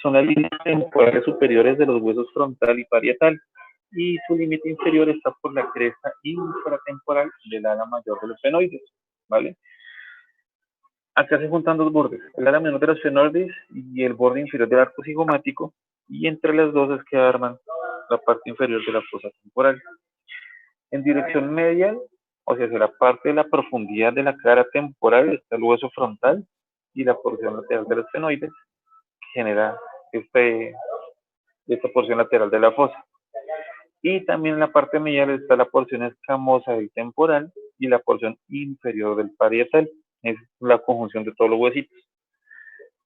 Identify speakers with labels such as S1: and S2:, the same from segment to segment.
S1: son las líneas temporales superiores de los huesos frontal y parietal, y su límite inferior está por la cresta infratemporal del ala mayor de los fenoides, ¿vale? Acá se juntan dos bordes, el ala menor de los fenoides y el borde inferior del arco cigomático, y entre las dos es que arman la parte inferior de la fosa temporal. En dirección medial, o sea, hacia la parte de la profundidad de la cara temporal, está el hueso frontal y la porción lateral de los fenoides, que genera esta porción lateral de la fosa. Y también en la parte medial está la porción escamosa del temporal y la porción inferior del parietal. Es la conjunción de todos los huesitos.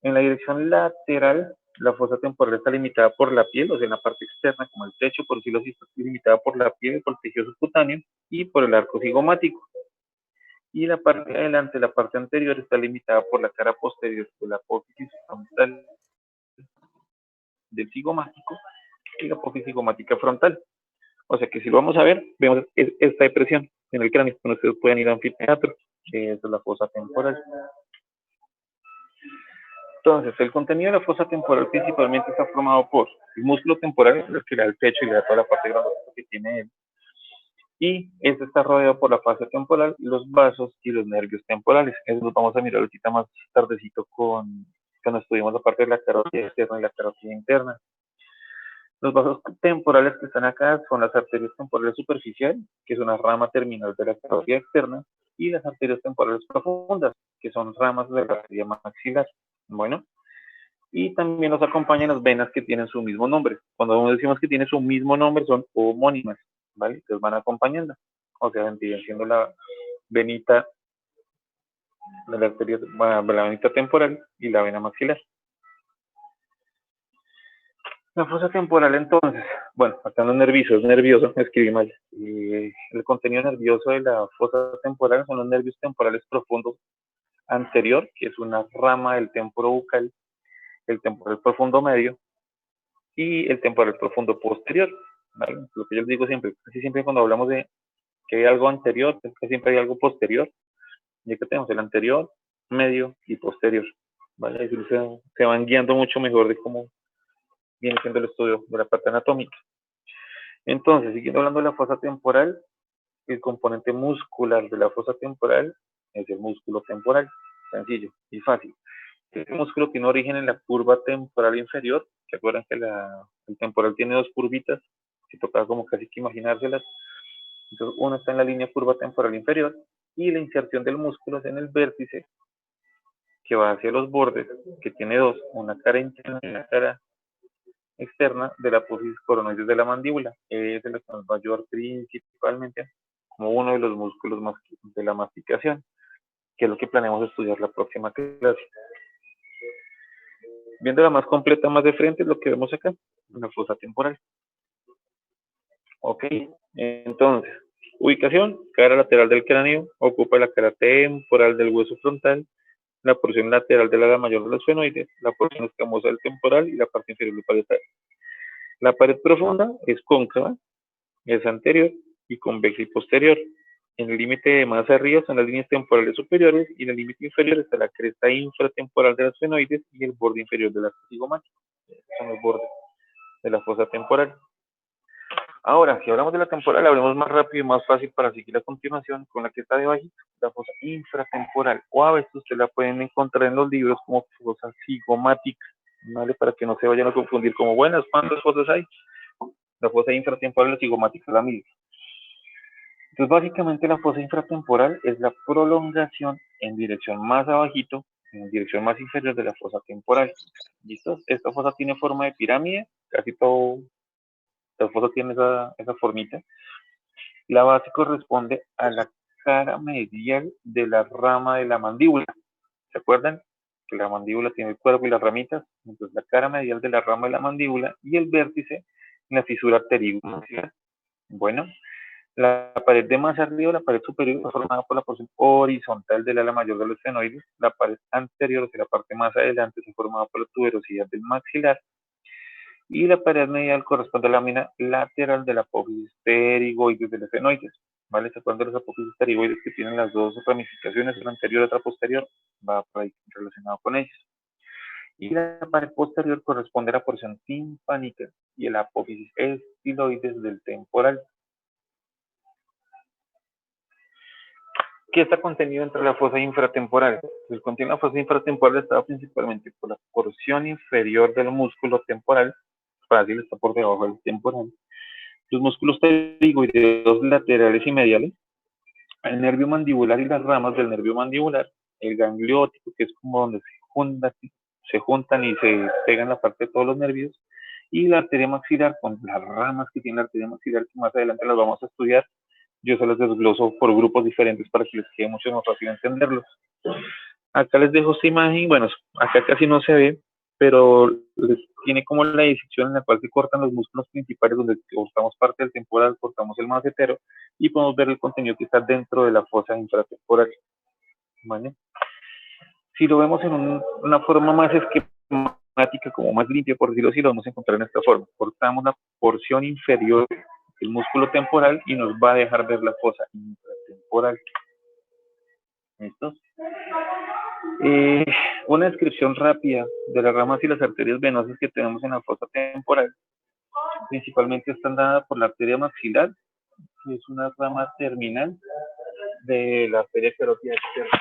S1: En la dirección lateral, la fosa temporal está limitada por la piel, o sea, en la parte externa, como el techo, por decirlo así, está limitada por la piel, por el tejido subcutáneo y por el arco cigomático. Y la parte de adelante, la parte anterior, está limitada por la cara posterior de la apófisis frontal del cigomático y la apófisis cigomática frontal. O sea que si lo vamos a ver, vemos esta depresión en el cráneo, cuando ustedes pueden ir a anfiteatro, que es la fosa temporal. Entonces, el contenido de la fosa temporal principalmente está formado por el músculo temporal, que le da el pecho y le da toda la parte grandota que tiene él. Y este está rodeado por la fascia temporal, los vasos y los nervios temporales. Eso lo vamos a mirar ahorita más tardecito cuando estudiamos la parte de la carótida externa y la carótida interna. Los vasos temporales que están acá son las arterias temporales superficiales, que es una rama terminal de la carótida externa, y las arterias temporales profundas, que son ramas de la arteria maxilar. Bueno, y también nos acompañan las venas que tienen su mismo nombre. Cuando decimos que tienen su mismo nombre, son homónimas, ¿vale? Entonces van acompañando. O sea, siguen siendo la venita de la arteria, la venita temporal y la vena maxilar. La fosa temporal, entonces, bueno, acá no es nervioso, escribí mal. El contenido nervioso de la fosa temporal son los nervios temporales profundos anterior, que es una rama del temporo bucal, el temporal profundo medio y el temporal profundo posterior, ¿vale? Lo que yo les digo siempre, casi siempre cuando hablamos de que hay algo anterior, casi siempre hay algo posterior, y acá tenemos el anterior, medio y posterior, ¿vale? Así se van guiando mucho mejor de cómo viene siendo el estudio de la parte anatómica. Entonces, siguiendo hablando de la fosa temporal, el componente muscular de la fosa temporal es el músculo temporal, sencillo y fácil. Este músculo tiene origen en la curva temporal inferior. ¿Se acuerdan que el temporal tiene dos curvitas? Que tocaba como casi que imaginárselas. Entonces, uno está en la línea curva temporal inferior y la inserción del músculo es en el vértice que va hacia los bordes, que tiene dos, una cara interna y una cara externa de la apófisis coronoides de la mandíbula. Es el que nos va a ayudar principalmente como uno de los músculos de la masticación, que es lo que planeamos estudiar la próxima clase. Viendo la más completa, más de frente, es lo que vemos acá, una fosa temporal. Ok, entonces, ubicación, cara lateral del cráneo, ocupa la cara temporal del hueso frontal, la porción lateral del ala mayor de los fenoides, la porción escamosa del temporal y la parte inferior del parietal. La pared profunda es cóncava, es anterior y convexa y posterior. En el límite de más arriba son las líneas temporales superiores y en el límite inferior está la cresta infratemporal de los fenoides y el borde inferior del arco cigomático. Estos son los bordes de la fosa temporal. Ahora, si hablamos de la temporal, hablemos más rápido y más fácil para seguir a continuación con la que está debajito, la fosa infratemporal. O a veces ustedes la pueden encontrar en los libros como fosa cigomática, ¿vale? Para que no se vayan a confundir como, buenas, ¿cuántas fosas hay? La fosa infratemporal y la cigomática es la misma. Entonces, básicamente la fosa infratemporal es la prolongación en dirección más abajito, en dirección más inferior de la fosa temporal. ¿Listo? Esta fosa tiene forma de pirámide, casi todo, la fosa tiene esa formita. La base corresponde a la cara medial de la rama de la mandíbula. ¿Se acuerdan? Que la mandíbula tiene el cuerpo y las ramitas. Entonces, la cara medial de la rama de la mandíbula y el vértice en la fisura arterial. Bueno, la pared de más arriba, la pared superior, está formada por la porción horizontal del ala mayor de los fenoides. La pared anterior, o sea, la parte más adelante, está formada por la tuberosidad del maxilar. Y la pared medial corresponde a la lámina lateral de la apófisis pterigoides de los fenoides. ¿Vale? ¿Se acuerdan de los apófisis pterigoides que tienen las dos ramificaciones, una anterior y otra posterior? Va por ahí relacionado con ellos. Y la pared posterior corresponde a la porción timpánica y el apófisis estiloides del temporal. ¿Qué está contenido entre la fosa infratemporal? El contenido de la fosa infratemporal está principalmente por la porción inferior del músculo temporal, fácil, está por debajo del temporal, los músculos pterigoideos laterales y mediales, el nervio mandibular y las ramas del nervio mandibular, el ganglio óptico, que es como donde se juntan y se pegan la parte de todos los nervios, y la arteria maxilar con las ramas que tiene la arteria maxilar, que más adelante las vamos a estudiar. Yo se los desgloso por grupos diferentes para que les quede mucho más fácil entenderlos. Acá les dejo esta imagen, bueno, acá casi no se ve, pero les tiene como la disección en la cual se cortan los músculos principales, donde cortamos parte del temporal, cortamos el macetero y podemos ver el contenido que está dentro de la fosa infratemporal. ¿Vale? Si lo vemos en una forma más esquemática, como más limpia, por decirlo así, lo vamos a encontrar en esta forma. Cortamos la porción inferior del músculo temporal y nos va a dejar ver la fosa infratemporal. ¿Listo? Una descripción rápida de las ramas y las arterias venosas que tenemos en la fosa temporal. Principalmente están dadas por la arteria maxilar, que es una rama terminal de la arteria carótida externa.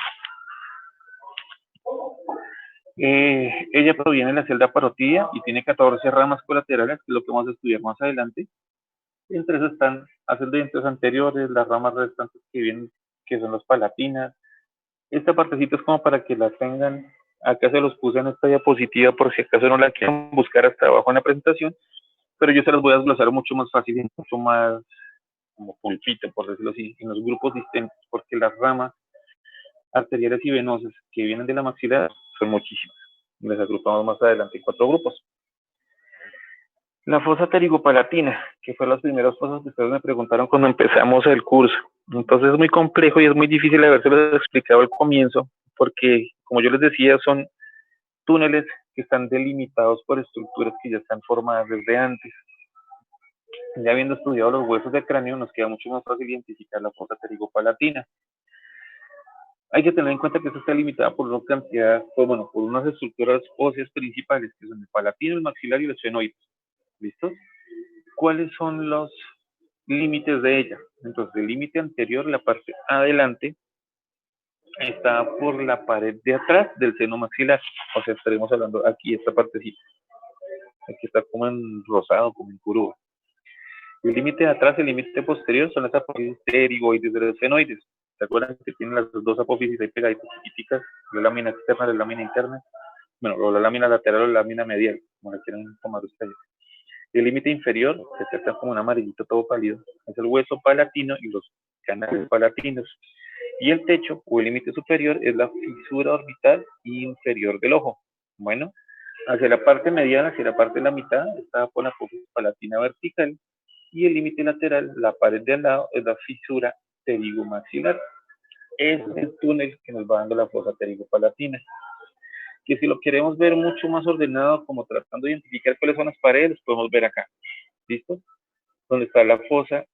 S1: Ella proviene de la celda parotidia y tiene 14 ramas colaterales, que es lo que vamos a estudiar más adelante. Entre esas están ascendentes anteriores, las ramas restantes que vienen, que son las palatinas. Esta partecita es como para que la tengan. Acá se los puse en esta diapositiva por si acaso no la quieren buscar hasta abajo en la presentación, pero yo se las voy a desglosar mucho más fácil y mucho más como pulpito, por decirlo así, en los grupos distintos, porque las ramas arteriales y venosas que vienen de la maxilar son muchísimas. Les agrupamos más adelante en 4 grupos. La fosa pterigopalatina, que fue las primeras cosas que ustedes me preguntaron cuando empezamos el curso. Entonces es muy complejo y es muy difícil habérselos explicado al comienzo, porque, como yo les decía, son túneles que están delimitados por estructuras que ya están formadas desde antes. Ya habiendo estudiado los huesos del cráneo, nos queda mucho más fácil identificar la fosa pterigopalatina. Hay que tener en cuenta que esta está limitada por una cantidad, por unas estructuras óseas principales, que son el palatino, el maxilar y el esfenoides. ¿Listos? ¿Cuáles son los límites de ella? Entonces, el límite anterior, la parte adelante, está por la pared de atrás del seno maxilar. O sea, estaremos hablando aquí, esta partecita. Aquí está como en rosado, como en curva. El límite de atrás, el límite posterior, son las apófisis pterigoides de los esfenoides. ¿Se acuerdan que tienen las dos apófisis ahí pegaditas chiquiticas? La lámina externa, la lámina interna. Bueno, o la lámina lateral o la lámina medial, como la quieran tomar ustedes. El límite inferior, que está como un amarillito todo pálido, es el hueso palatino y los canales palatinos. Y el techo, o el límite superior, es la fisura orbital inferior del ojo. Bueno, hacia la parte mediana, hacia la parte de la mitad, está por la apófisis palatina vertical. Y el límite lateral, la pared de al lado, es la fisura pterigomaxilar. Es el túnel que nos va dando la fosa pterigopalatina. Que si lo queremos ver mucho más ordenado, como tratando de identificar cuáles son las paredes, podemos ver acá. ¿Listo? Donde está la fosa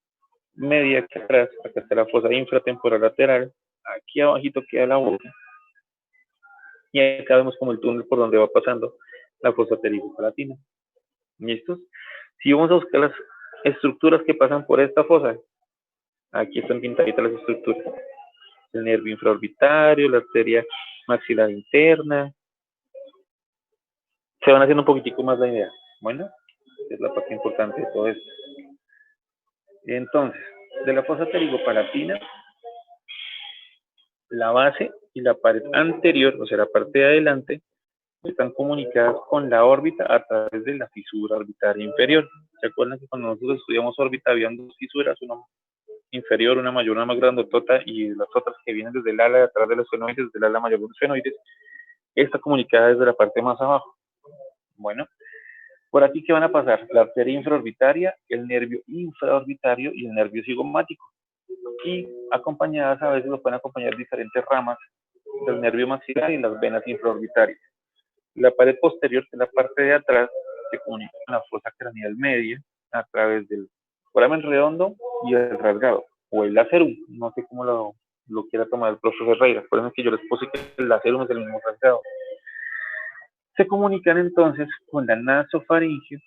S1: media aquí atrás, acá está la fosa infratemporal lateral, aquí abajito queda la boca, y acá vemos como el túnel por donde va pasando la fosa pterigopalatina. ¿Listos? Si vamos a buscar las estructuras que pasan por esta fosa, aquí están pintaditas las estructuras. El nervio infraorbitario, la arteria maxilar interna. Se van haciendo un poquitico más la idea. Bueno, es la parte importante de todo esto. Entonces, de la fosa pterigopalatina, la base y la pared anterior, o sea, la parte de adelante, están comunicadas con la órbita a través de la fisura orbitaria inferior. ¿Se acuerdan que cuando nosotros estudiamos órbita habían dos fisuras, una inferior, una mayor, una más grandotota, y las otras que vienen desde el ala de atrás de los esfenoides, desde el ala mayor de los esfenoides, está comunicada desde la parte más abajo? Bueno, por aquí, ¿qué van a pasar? La arteria infraorbitaria, el nervio infraorbitario y el nervio cigomático. Y acompañadas, a veces lo pueden acompañar diferentes ramas del nervio maxilar y las venas infraorbitarias. La pared posterior, que es la parte de atrás, se comunica con la fosa craneal media a través del foramen redondo y el rasgado, o el lacerum, no sé cómo lo quiera tomar el profesor Ferreira. Por eso es que yo les puse que el lacerum es el mismo rasgado. Se comunican entonces con la nasofaringio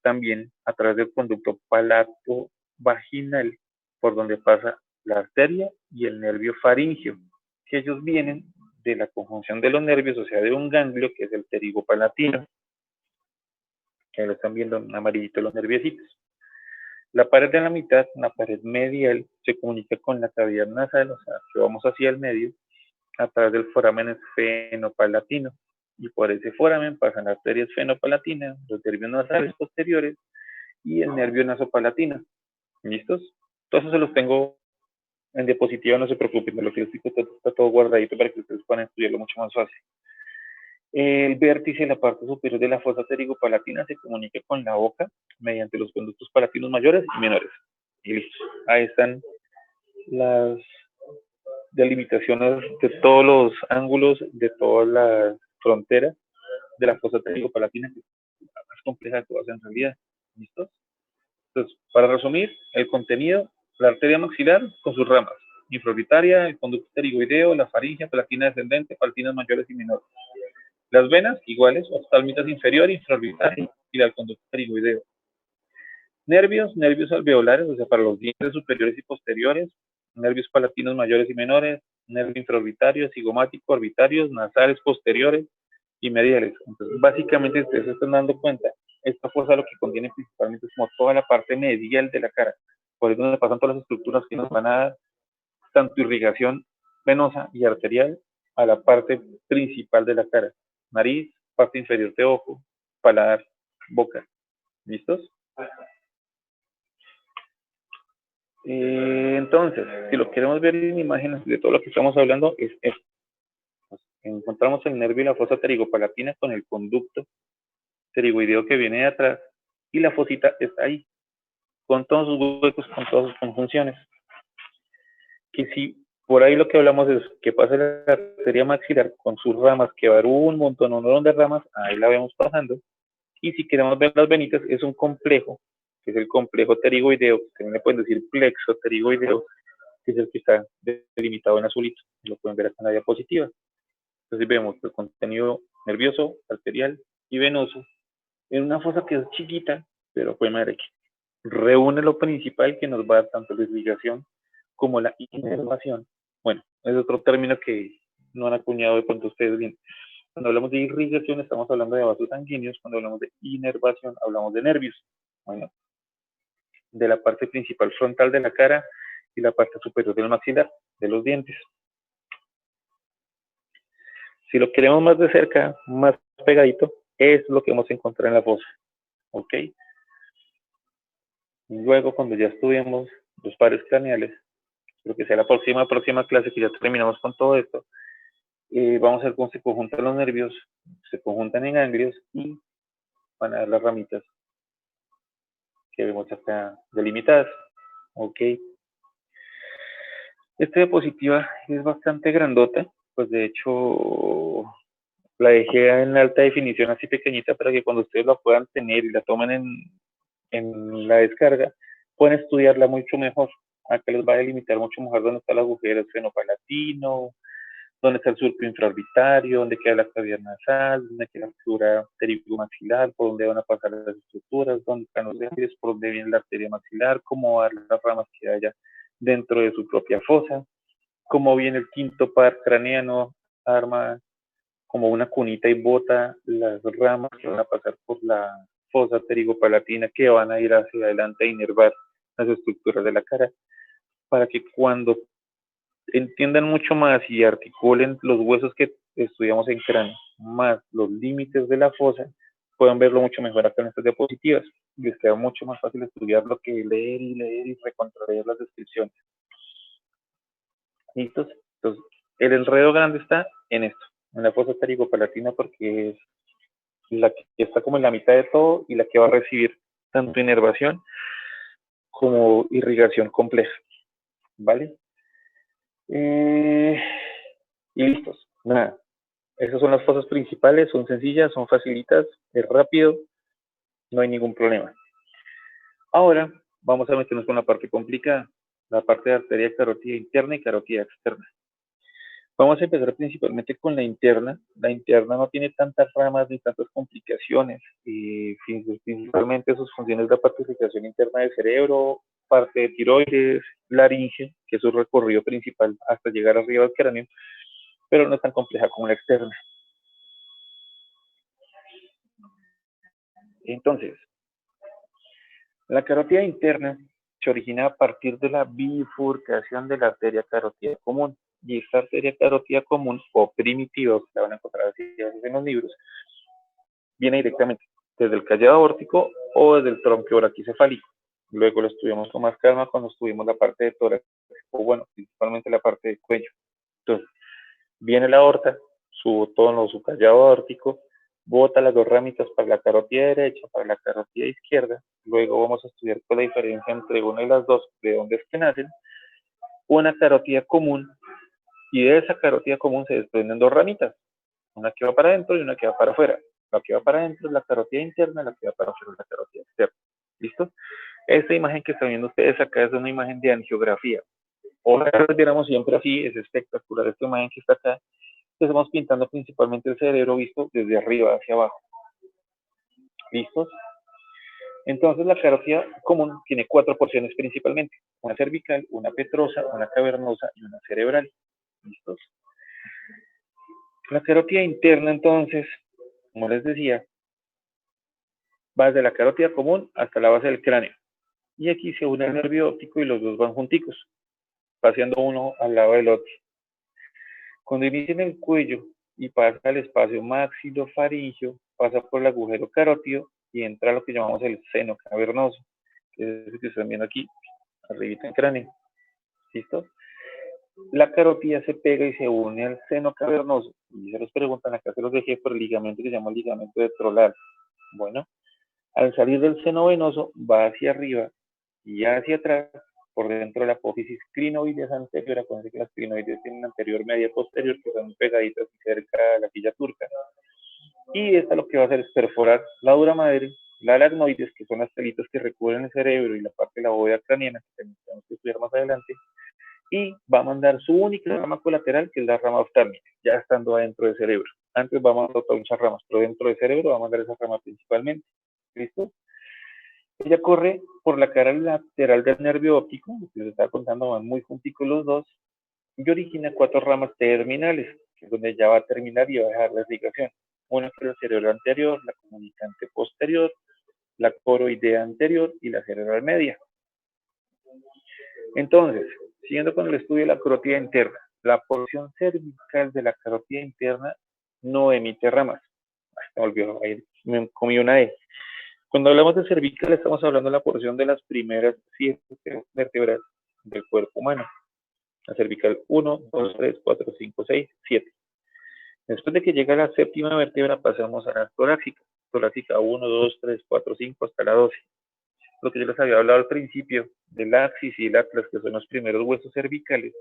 S1: también a través del conducto palato-vaginal, por donde pasa la arteria y el nervio faringio, que ellos vienen de la conjunción de los nervios, o sea, de un ganglio que es el pterigopalatino, que lo están viendo en amarillito los nerviositos. La pared de la mitad, la pared medial, se comunica con la cavidad nasal, o sea, que vamos hacia el medio, a través del foramen esfenopalatino. Y por ese foramen pasan las arterias esfenopalatinas, los nervios nasales posteriores y el nervio nasopalatino. ¿Listos? Todo eso se los tengo en diapositiva, no se preocupen, de lo que les explico está todo guardadito para que ustedes puedan estudiarlo mucho más fácil. El vértice en la parte superior de la fosa pterigopalatina se comunica con la boca mediante los conductos palatinos mayores y menores. Y listo. Ahí están las delimitaciones de todos los ángulos, de toda la frontera de la fosa pterigopalatina, que es la más compleja de todas en realidad. ¿Listos? Entonces, para resumir, el contenido, la arteria maxilar con sus ramas, infraorbitaria, el conducto pterigoideo, la faringe, palatina descendente, palatinas mayores y menores. Las venas iguales, oftalmitas inferior, infraorbitaria y el conducto pterigoideo. Nervios, nervios alveolares, o sea, para los dientes superiores y posteriores, nervios palatinos mayores y menores, nervio infraorbitario, cigomático, orbitarios, nasales posteriores y mediales. Entonces, básicamente, ustedes se están dando cuenta, esta fosa lo que contiene principalmente es como toda la parte medial de la cara, por eso donde pasan todas las estructuras que nos van a dar tanto irrigación venosa y arterial a la parte principal de la cara, nariz, parte inferior de ojo, paladar, boca. ¿Listos? Entonces, si lo queremos ver en imágenes de todo lo que estamos hablando, es esto. Encontramos el nervio y la fosa pterigopalatina con el conducto pterigoideo que viene de atrás y la fosita está ahí, con todos sus huecos, con todas sus conjunciones. Y si por ahí lo que hablamos es que pasa la arteria maxilar con sus ramas, que va a haber un montón de ramas, ahí la vemos pasando. Y si queremos ver las venitas, es un complejo, que es el complejo pterigoideo, que también le pueden decir plexo pterigoideo, que es el que está delimitado en azulito. Lo pueden ver acá en la diapositiva. Entonces vemos el contenido nervioso, arterial y venoso en una fosa que es chiquita, pero fue madre que reúne lo principal que nos va a dar tanto la irrigación como la inervación. Bueno, es otro término que no han acuñado de pronto ustedes bien. Cuando hablamos de irrigación estamos hablando de vasos sanguíneos, cuando hablamos de inervación hablamos de nervios. Bueno, de la parte principal frontal de la cara y la parte superior del maxilar, de los dientes. Si lo queremos más de cerca, más pegadito, es lo que vamos a encontrar en la fosa. ¿Ok? Luego, cuando ya estudiemos los pares craneales, creo que sea la próxima clase que ya terminamos con todo esto, vamos a ver cómo se conjuntan los nervios, se conjuntan en ganglios y van a dar las ramitas que vemos acá delimitadas. Ok. Esta diapositiva es bastante grandota, pues de hecho la dejé en alta definición así pequeñita para que cuando ustedes la puedan tener y la tomen en la descarga, pueden estudiarla mucho mejor. Acá les va a delimitar mucho mejor dónde está el agujero esfenopalatino, dónde está el surco infraorbitario, dónde queda la cavidad nasal, dónde queda la estructura pterigomaxilar, por dónde van a pasar las estructuras, dónde están los nervios, por dónde viene la arteria maxilar, cómo van las ramas que haya dentro de su propia fosa, cómo viene el quinto par craneano, arma como una cunita y bota las ramas que van a pasar por la fosa pterigopalatina que van a ir hacia adelante a inervar las estructuras de la cara, para que cuando entiendan mucho más y articulen los huesos que estudiamos en cráneo, más los límites de la fosa, puedan verlo mucho mejor acá en estas diapositivas. Les queda mucho más fácil estudiarlo que leer y recontraleer las descripciones. ¿Listos? Entonces, el enredo grande está en esto, en la fosa pterigopalatina, porque es la que está como en la mitad de todo y la que va a recibir tanto inervación como irrigación compleja. ¿Vale? Y listos. Nada. Esas son las fosas principales, son sencillas, son facilitas, es rápido, no hay ningún problema. Ahora vamos a meternos con la parte complicada, la parte de arteria carótida interna y carótida externa. Vamos a empezar principalmente con la interna. La interna no tiene tantas ramas ni tantas complicaciones. Y principalmente sus funciones de la pacificación interna del cerebro, parte de tiroides, laringe, que es su recorrido principal hasta llegar arriba al cráneo, pero no es tan compleja como la externa. Entonces, la carótida interna se origina a partir de la bifurcación de la arteria carótida común. Y esta arteria carótida común, o primitiva, que la van a encontrar así en los libros, viene directamente desde el callado aórtico o desde el tronquio braquicefálico. Luego lo estudiamos con más calma cuando estudiamos la parte de tórax, o bueno, principalmente la parte de cuello. Entonces, viene la aorta, su tono, su callado aórtico, bota las dos ramitas para la carótida derecha, para la carótida izquierda. Luego vamos a estudiar cuál es la diferencia entre una y las dos, de dónde es que nacen. Una carótida común, y de esa carótida común se desprenden dos ramitas, una que va para adentro y una que va para afuera. La que va para adentro es la carótida interna, la que va para afuera es la carótida externa. ¿Listo? Esta imagen que están viendo ustedes acá es una imagen de angiografía. Ojalá la viéramos siempre así, es espectacular esta imagen que está acá. Estamos pintando principalmente el cerebro visto desde arriba hacia abajo. ¿Listos? Entonces la carótida común tiene 4 porciones principalmente, una cervical, una petrosa, una cavernosa y una cerebral. ¿Listos? La carótida interna entonces, como les decía, va desde la carótida común hasta la base del cráneo. Y aquí se une el nervio óptico y los dos van junticos, paseando uno al lado del otro. Cuando inicia en el cuello y pasa al espacio maxilofaringeo, pasa por el agujero carótido y entra a lo que llamamos el seno cavernoso, que es el que están viendo aquí, arribita en el cráneo. ¿Listo? La carótida se pega y se une al seno cavernoso. Y se los preguntan, acá se los dejé por el ligamento que se llama el ligamento de Trolar. Bueno, al salir del seno venoso va hacia arriba y hacia atrás, por dentro de la apófisis crinoides anterior. Acuérdense que las crinoides tienen anterior, media, posterior, que son pegaditas cerca de la quilla turca. Y esta lo que va a hacer es perforar la dura madre, la aracnoides, que son las telitas que recubren el cerebro, y la parte de la bóveda craniana, que tenemos que estudiar más adelante, y va a mandar su única rama colateral, que es la rama oftálmica, ya estando adentro del cerebro. Antes va a mandar todas muchas ramas, pero dentro del cerebro va a mandar esa rama principalmente. ¿Listo? Ella corre por la cara lateral del nervio óptico, que les estaba contando, van muy junticos los dos, y origina 4 ramas terminales, que es donde ya va a terminar y va a dejar la irrigación. Una que es el cerebro anterior, la comunicante posterior, la coroidea anterior y la cerebral media. Entonces, siguiendo con el estudio de la carótida interna, la porción cervical de la carótida interna no emite ramas. Me olvidó, ahí me comí una E. Cuando hablamos de cervical, estamos hablando de la porción de las primeras 7 vértebras del cuerpo humano. La cervical 1, 2, 3, 4, 5, 6, 7. Después de que llega a la séptima vértebra, pasamos a la torácica. Torácica 1, 2, 3, 4, 5, hasta la 12. Lo que yo les había hablado al principio, del axis y el atlas, que son los primeros huesos cervicales,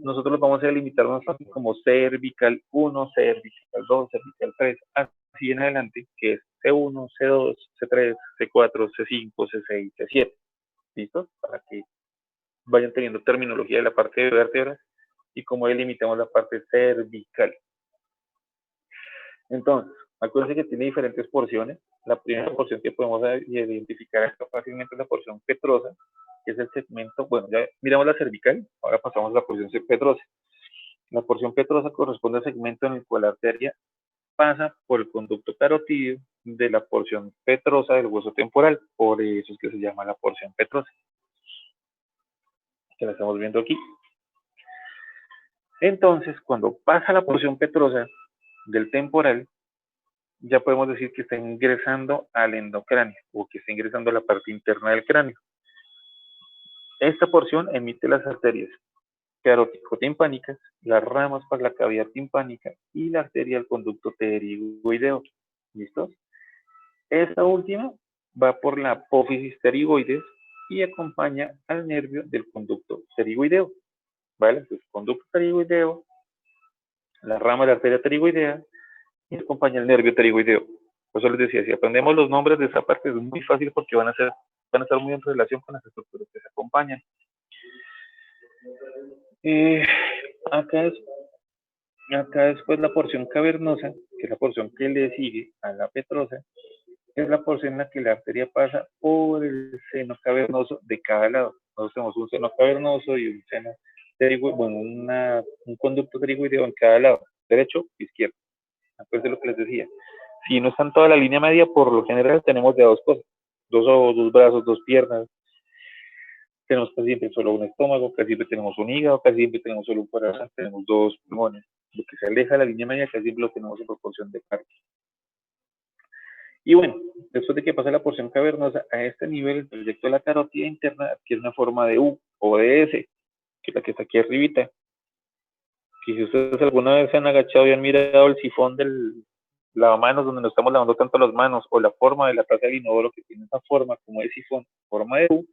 S1: nosotros los vamos a delimitar más fácil como cervical 1, cervical 2, cervical 3, así en adelante, que es C1, C2, C3, C4, C5, C6, C7. ¿Listo? Para que vayan teniendo terminología de la parte de vértebras y cómo delimitamos la parte cervical. Entonces, acuérdense que tiene diferentes porciones. La primera porción que podemos identificar fácilmente es la porción petrosa, que es el segmento, bueno, ya miramos la cervical, ahora pasamos a la porción petrosa. La porción petrosa corresponde al segmento en el cual la arteria pasa por el conducto carotídeo de la porción petrosa del hueso temporal, por eso es que se llama la porción petrosa, que la estamos viendo aquí. Entonces, cuando pasa la porción petrosa del temporal, ya podemos decir que está ingresando al endocráneo, o que está ingresando a la parte interna del cráneo. Esta porción emite las arterias carótico-timpánicas, las ramas para la cavidad timpánica y la arteria del conducto pterigoideo. ¿Listos? Esta última va por la apófisis pterigoides y acompaña al nervio del conducto pterigoideo. ¿Vale? Entonces, conducto pterigoideo, la rama de la arteria pterigoidea y acompaña el nervio pterigoideo. Por eso les decía, si aprendemos los nombres de esa parte es muy fácil porque van a estar muy en relación con las estructuras que se acompañan. Acá es Acá después la porción cavernosa, que es la porción que le sigue a la petrosa, es la porción en la que la arteria pasa por el seno cavernoso de cada lado. Nosotros tenemos un seno cavernoso y un seno pterigoideo, bueno, un conducto pterigoideo en cada lado, derecho e izquierdo. Después de lo que les decía. Si no está en toda la línea media, por lo general tenemos de dos cosas: dos ojos, dos brazos, dos piernas. Tenemos casi siempre solo un estómago, casi siempre tenemos un hígado, casi siempre tenemos solo un corazón, tenemos dos pulmones. Lo que se aleja de la línea media casi siempre lo tenemos en proporción de parte. Y bueno, después de que pasa la porción cavernosa, a este nivel el proyecto de la carótida interna adquiere una forma de U o de S, que es la que está aquí arribita. Que si ustedes alguna vez se han agachado y han mirado el sifón del lavamanos donde nos estamos lavando tanto las manos, o la forma de la taza del inodoro que tiene esa forma como de sifón, forma de U,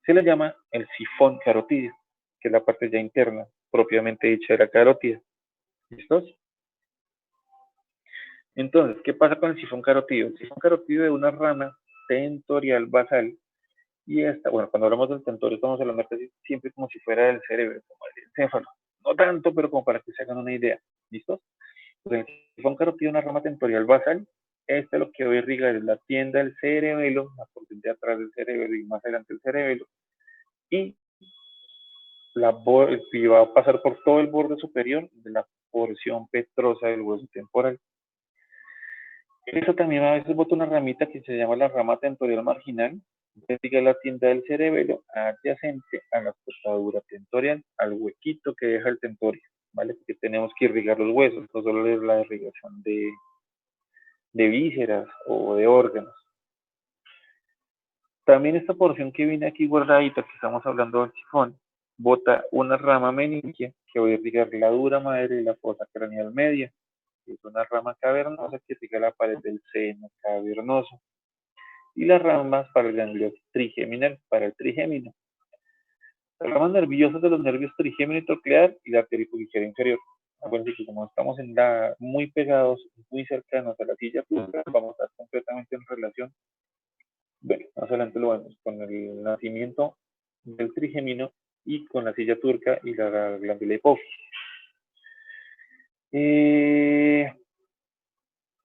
S1: se le llama el sifón carotídeo, que es la parte ya interna, propiamente dicha de la carótida. ¿Listos? Entonces, ¿qué pasa con el sifón carotídeo? El sifón carotídeo es una rama tentorial basal. Y esta, bueno, cuando hablamos del tentorio estamos hablando casi siempre como si fuera del cerebro, como el encéfalo. No tanto, pero como para que se hagan una idea. ¿Listos? Pues el sifón carotídeo es una rama tentorial basal. Esta lo que va a irrigar es la tienda del cerebelo, la porción de atrás del cerebelo y más adelante el cerebelo. Y va a pasar por todo el borde superior de la porción petrosa del hueso temporal. Eso también a veces bota una ramita que se llama la rama tentorial marginal, que sigue la tienda del cerebelo adyacente a la cortadura tentorial, al huequito que deja el tentorio, ¿vale? Porque tenemos que irrigar los huesos, no solo es la irrigación de vísceras o de órganos. También esta porción que viene aquí guardadita, que estamos hablando del sifón, bota una rama meningia que va a irrigar la dura madre y la fosa craneal media. Es una rama cavernosa que irriga la pared del seno cavernoso. Y las ramas para el ganglio trigeminal, para el trigémino. Las ramas nerviosas de los nervios trigémino y troclear y la arterial inferior. Acuérdense que como estamos muy pegados, muy cercanos a la silla turca, vamos a estar completamente en relación. Bueno, más adelante lo vemos con el nacimiento del trigémino y con la silla turca y la glándula hipófisis.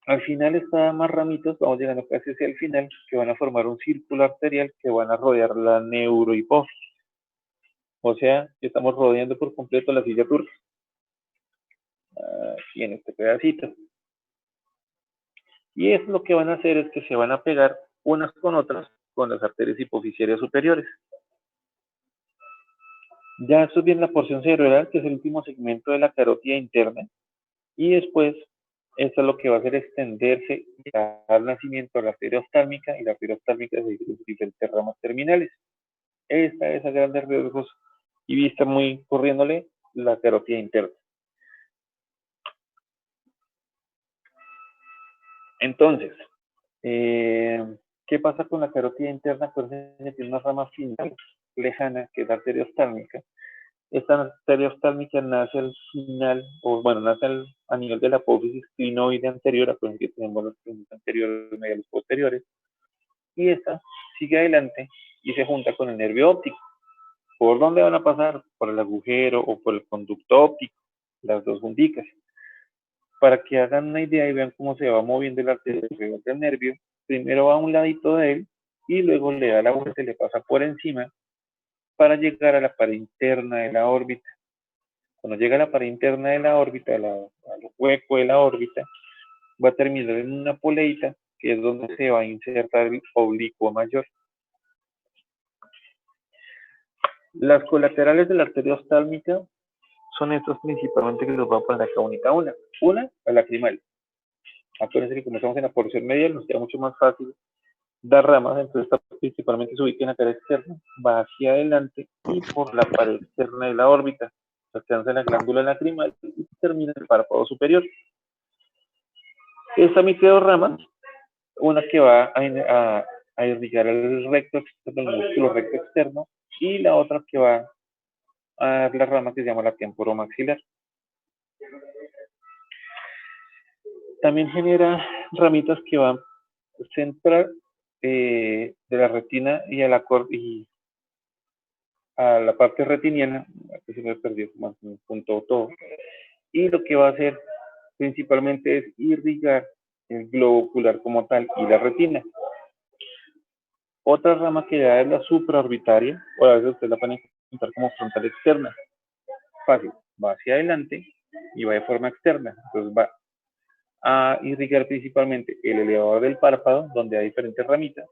S1: Al final está más ramitos, vamos llegando casi hacia el final, que van a formar un círculo arterial que van a rodear la neurohipófisis. O sea, estamos rodeando por completo la silla turca. Aquí en este pedacito. Y eso lo que van a hacer es que se van a pegar unas con otras con las arterias hipofisiarias superiores. Ya esto es bien la porción cerebral, que es el último segmento de la carótida interna. Y después, esto es lo que va a hacer extenderse y dar nacimiento a la arteria oftálmica, y la arteria oftálmica se divide en diferentes ramas terminales. Esta es a grandes rasgos y vista muy corriéndole la carótida interna. Entonces, ¿qué pasa con la carótida interna? Pues tiene una rama final lejana, que es la arteria oftálmica. Esta arteria oftálmica nace al final, o bueno, nace a nivel de la apófisis clinoide anterior, acuérdense que tenemos los clinoides anteriores, mediales, posteriores, y esta sigue adelante y se junta con el nervio óptico. ¿Por dónde van a pasar? Por el agujero o por el conducto óptico, las dos junticas. Para que hagan una idea y vean cómo se va moviendo el arteria del nervio, primero va a un ladito de él y luego le da la vuelta y le pasa por encima para llegar a la pared interna de la órbita. Cuando llega a la pared interna de la órbita, al hueco de la órbita, va a terminar en una poleita, que es donde se va a insertar el oblicuo mayor. Las colaterales de la arteria oftálmica son estas principalmente, que los voy a poner acá única una. Una, la lacrimal. Acuérdense que como estamos en la porción medial, nos queda mucho más fácil dar ramas, entonces esta principalmente se ubica en la cara externa, va hacia adelante y por la pared externa de la órbita, alcanza la glándula lacrimal y termina en el párpado superior. Esta me quedó ramas, una que va a irrigar el recto externo, el músculo recto externo, y la otra que va a dar la rama que se llama la temporomaxilar. También genera ramitas que van central de la retina y a la parte retiniana, que se me perdió más un punto todo,
S2: y lo que va a hacer principalmente es irrigar el globo ocular como tal y la retina. Otra rama que ya es la supraorbitaria, o a veces ustedes la pueden encontrar como frontal externa. Fácil, va hacia adelante y va de forma externa. Entonces va a irrigar principalmente el elevador del párpado, donde hay diferentes ramitas,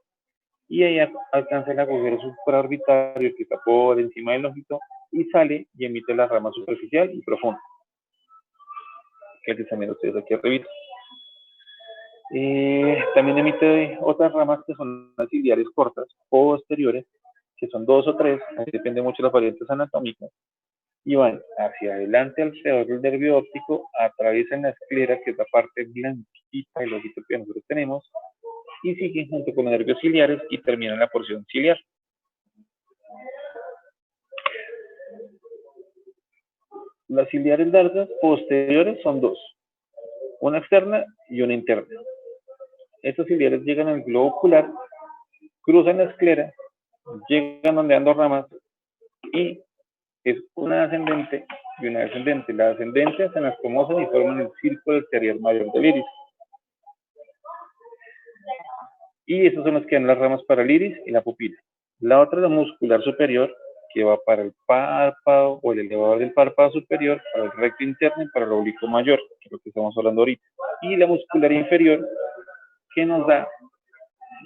S2: y ahí alcanza el agujero supraorbitario que está por encima del ojito y sale y emite la rama superficial y profunda, que también ustedes aquí arriba. También emite otras ramas que son las ciliares cortas posteriores, que son 2 o 3, depende mucho de las variantes anatómicas, y van hacia adelante alrededor del nervio óptico, atraviesan la esclera, que es la parte blanquita del ojito que nosotros tenemos, y siguen junto con los nervios ciliares y terminan la porción ciliar. Las ciliares largas posteriores son 2, una externa y una interna. Estos ciliares llegan al globo ocular, cruzan la esclera, llegan ondeando ramas y es una ascendente y una descendente. La ascendente se anastomosan y forman el círculo exterior mayor del iris. Y esos son los que dan las ramas para el iris y la pupila. La otra es la muscular superior, que va para el párpado o el elevador del párpado superior, para el recto interno y para el oblicuo mayor, que es lo que estamos hablando ahorita. Y la muscular inferior, que nos da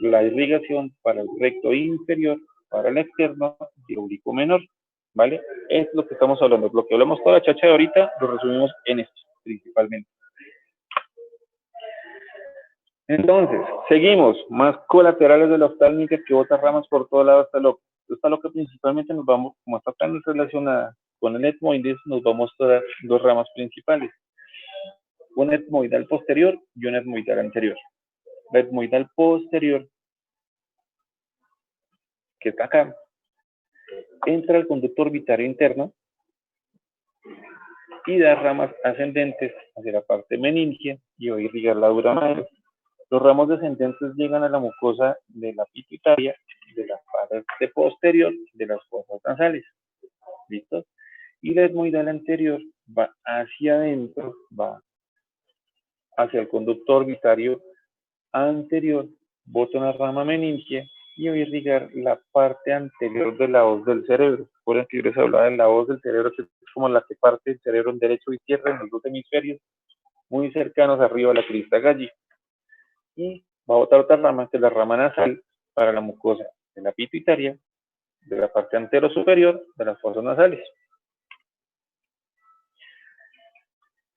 S2: la irrigación para el recto inferior, para el externo y el oblicuo menor, ¿vale? Es lo que estamos hablando. Lo que hablamos toda la chacha de ahorita, lo resumimos en esto, principalmente. Entonces, seguimos, más colaterales de la oftálmica que botas ramas por todo lado hasta loco. Esta loca principalmente nos vamos, como está tan relacionada con el etmoides, nos va a mostrar 2 ramas principales. Un etmoidal posterior y un etmoidal anterior. La etmoidal posterior, que está acá, entra al conducto orbitario interno y da ramas ascendentes hacia la parte meningia y va a irrigar la dura madre. Los ramos descendentes llegan a la mucosa de la pituitaria, de la parte posterior de las fosas nasales. ¿Listo? Y la etmoidal anterior va hacia adentro, va hacia el conducto orbitario anterior, bota una rama meningia y va a irrigar la parte anterior de la hoz del cerebro. Por ejemplo, yo les hablaba de la hoz del cerebro, que es como la que parte el cerebro en derecho y izquierdo, en los 2 hemisferios, muy cercanos arriba a la crista galli. Y va a botar otra rama, que es la rama nasal, para la mucosa de la pituitaria, de la parte antero superior de las fosas nasales.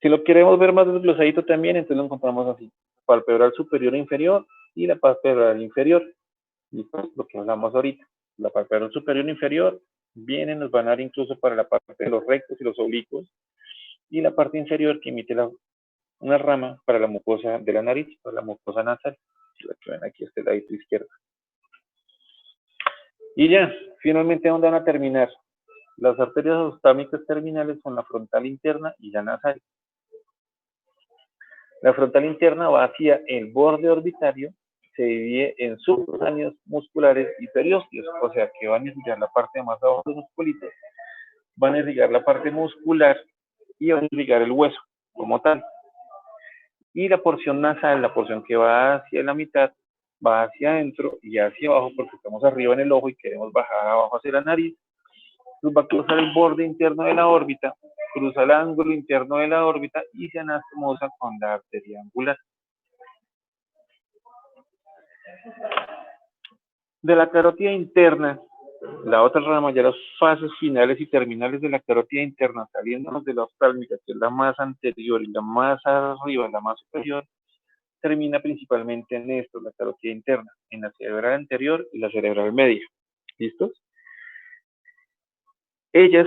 S2: Si lo queremos ver más desglosadito también, entonces lo encontramos así: palpebral superior e inferior y la palpebral inferior. Y pues lo que hablamos ahorita, la palpebral superior e inferior vienen, nos van a dar incluso para la parte de los rectos y los oblicuos, y la parte inferior que emite una rama para la mucosa de la nariz, para la mucosa nasal, la que ven aquí a este lado izquierdo. Y ya, finalmente, ¿dónde van a terminar? Las arterias oftálmicas terminales son la frontal interna y la nasal. La frontal interna va hacia el borde orbitario, se divide en subcutáneos, musculares y periósteos, o sea que van a irrigar la parte de más abajo de los musculitos, van a irrigar la parte muscular y van a irrigar el hueso como tal. Y la porción nasal, la porción que va hacia la mitad, va hacia adentro y hacia abajo, porque estamos arriba en el ojo y queremos bajar abajo hacia la nariz. Entonces va a cruzar el borde interno de la órbita, cruza el ángulo interno de la órbita y se anastomosa con la arteria angular. De la carótida interna, la otra rama, ya las fases finales y terminales de la carótida interna, saliéndonos de la oftálmica, que es la más anterior y la más arriba, la más superior, termina principalmente en esto, la carótida interna, en la cerebral anterior y la cerebral media. ¿Listos? Ellas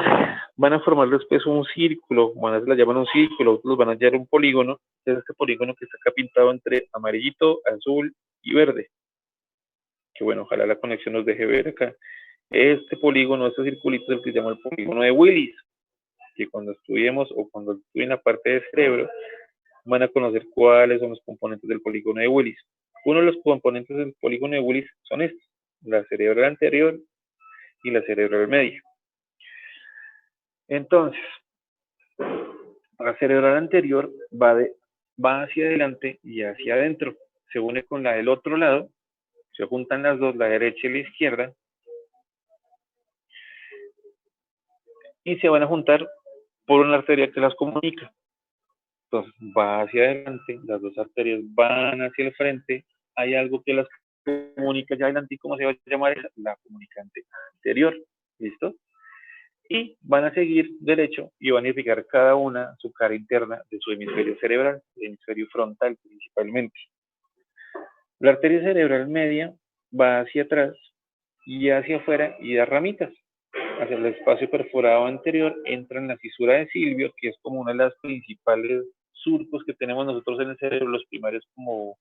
S2: van a formar después un círculo, se la llaman un círculo, otros van a hallar un polígono, que es este polígono que está acá pintado entre amarillito, azul y verde. Que bueno, ojalá la conexión nos deje ver acá. Este polígono, este circulito es el que se llama el polígono de Willis, que cuando estudiemos o cuando estudien la parte del cerebro, van a conocer cuáles son los componentes del polígono de Willis. Uno de los componentes del polígono de Willis son estos: la cerebral anterior y la cerebral media. Entonces, La cerebral anterior va hacia adelante y hacia adentro. Se une con la del otro lado, se juntan las dos, la derecha y la izquierda, y se van a juntar por una arteria que las comunica. Entonces va hacia adelante, las dos arterias van hacia el frente, hay algo que las comunica hacia adelante, y ¿cómo se va a llamar esa? La comunicante anterior. ¿Listo? Y van a seguir derecho y van a identificar cada una su cara interna de su hemisferio cerebral, el hemisferio frontal principalmente. La arteria cerebral media va hacia atrás y hacia afuera y da ramitas. Hacia el espacio perforado anterior entra en la fisura de Silvio, que es como una de las principales surcos que tenemos nosotros en el cerebro, los primarios como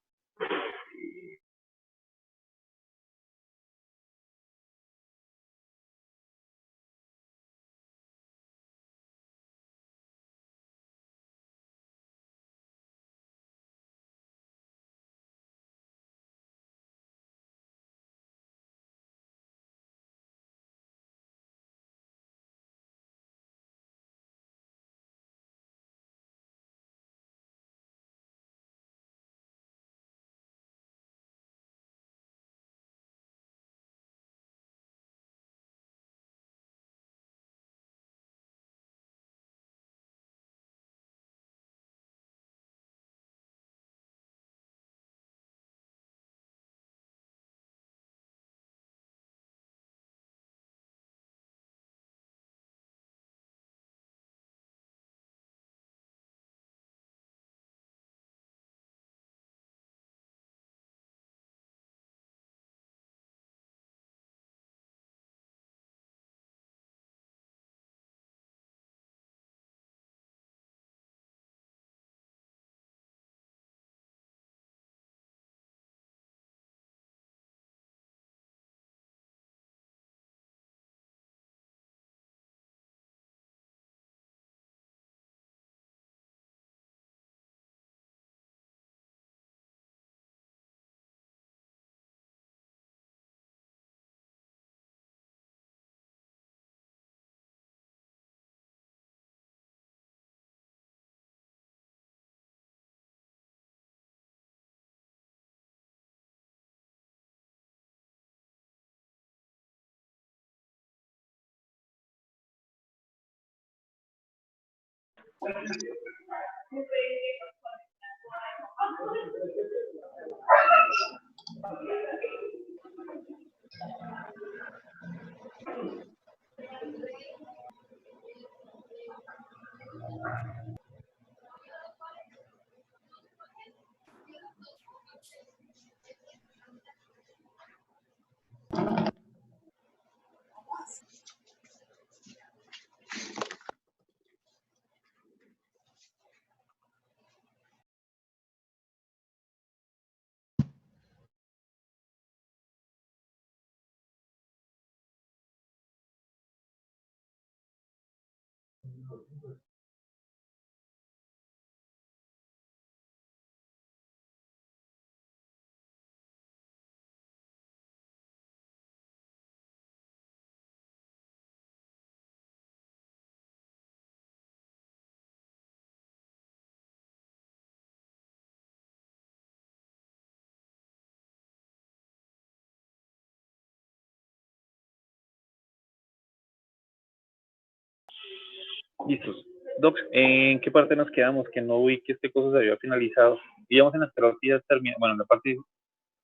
S2: listos. Docs, ¿en qué parte nos quedamos? Que no vi que este cosa se había finalizado. Íbamos en las carótidas, bueno, en la parte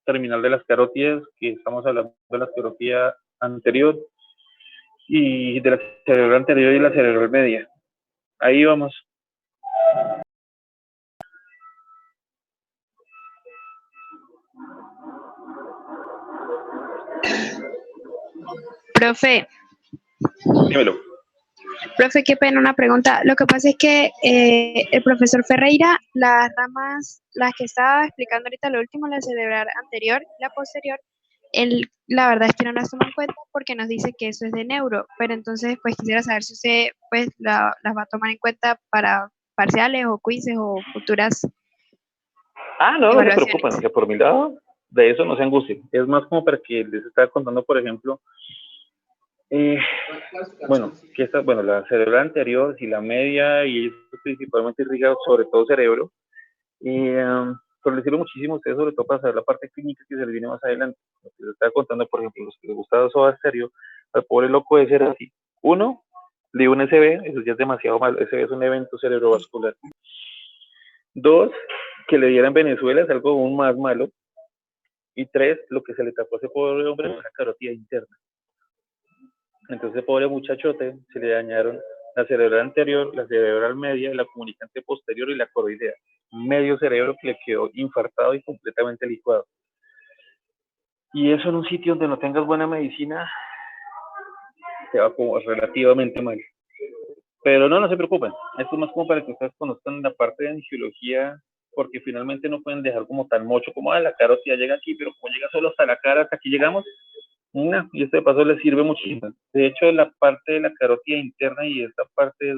S2: terminal de las carótidas, que estamos hablando de la carótida anterior y de la cerebral anterior y la cerebral media. Ahí vamos.
S3: Profe,
S2: Dímelo.
S3: profe, qué pena una pregunta. Lo que pasa es que el profesor Ferreira, las ramas, las que estaba explicando ahorita, lo último, la cerebral anterior y la posterior, él, la verdad es que no las toma en cuenta porque nos dice que eso es de neuro, pero entonces pues quisiera saber si usted pues las va a tomar en cuenta para parciales o quizzes o futuras
S2: No se
S3: evaluaciones.
S2: preocupen, que por mi lado, de eso no se angustien. Es más como para que les estaba contando, por ejemplo, Bueno, bueno, la cerebral anterior y la media, y eso principalmente irriga sobre todo cerebro. Pero les sirve muchísimo a ustedes, sobre todo para saber la parte clínica que se les viene más adelante. Lo que les estaba contando, por ejemplo, los que les gusta Soda Stereo, al pobre loco de ser así. Uno, le dio un SB, eso ya es demasiado malo. SB es un evento cerebrovascular. Dos, que le diera en Venezuela es algo aún más malo. Y tres, lo que se le tapó a ese pobre hombre fue la carotida interna. Entonces, pobre muchachote, se le dañaron la cerebral anterior, la cerebral media, la comunicante posterior y la coroidea. Medio cerebro que le quedó infartado y completamente licuado. Y eso en un sitio donde no tengas buena medicina, te va como relativamente mal. Pero no se preocupen. Esto es más como para que ustedes conozcan la parte de angiología, porque finalmente no pueden dejar como tan mocho como, la carótida llega aquí, pero como llega solo hasta la cara, hasta aquí llegamos, no, y este paso les sirve muchísimo. De hecho, la parte de la carótida interna y esta parte es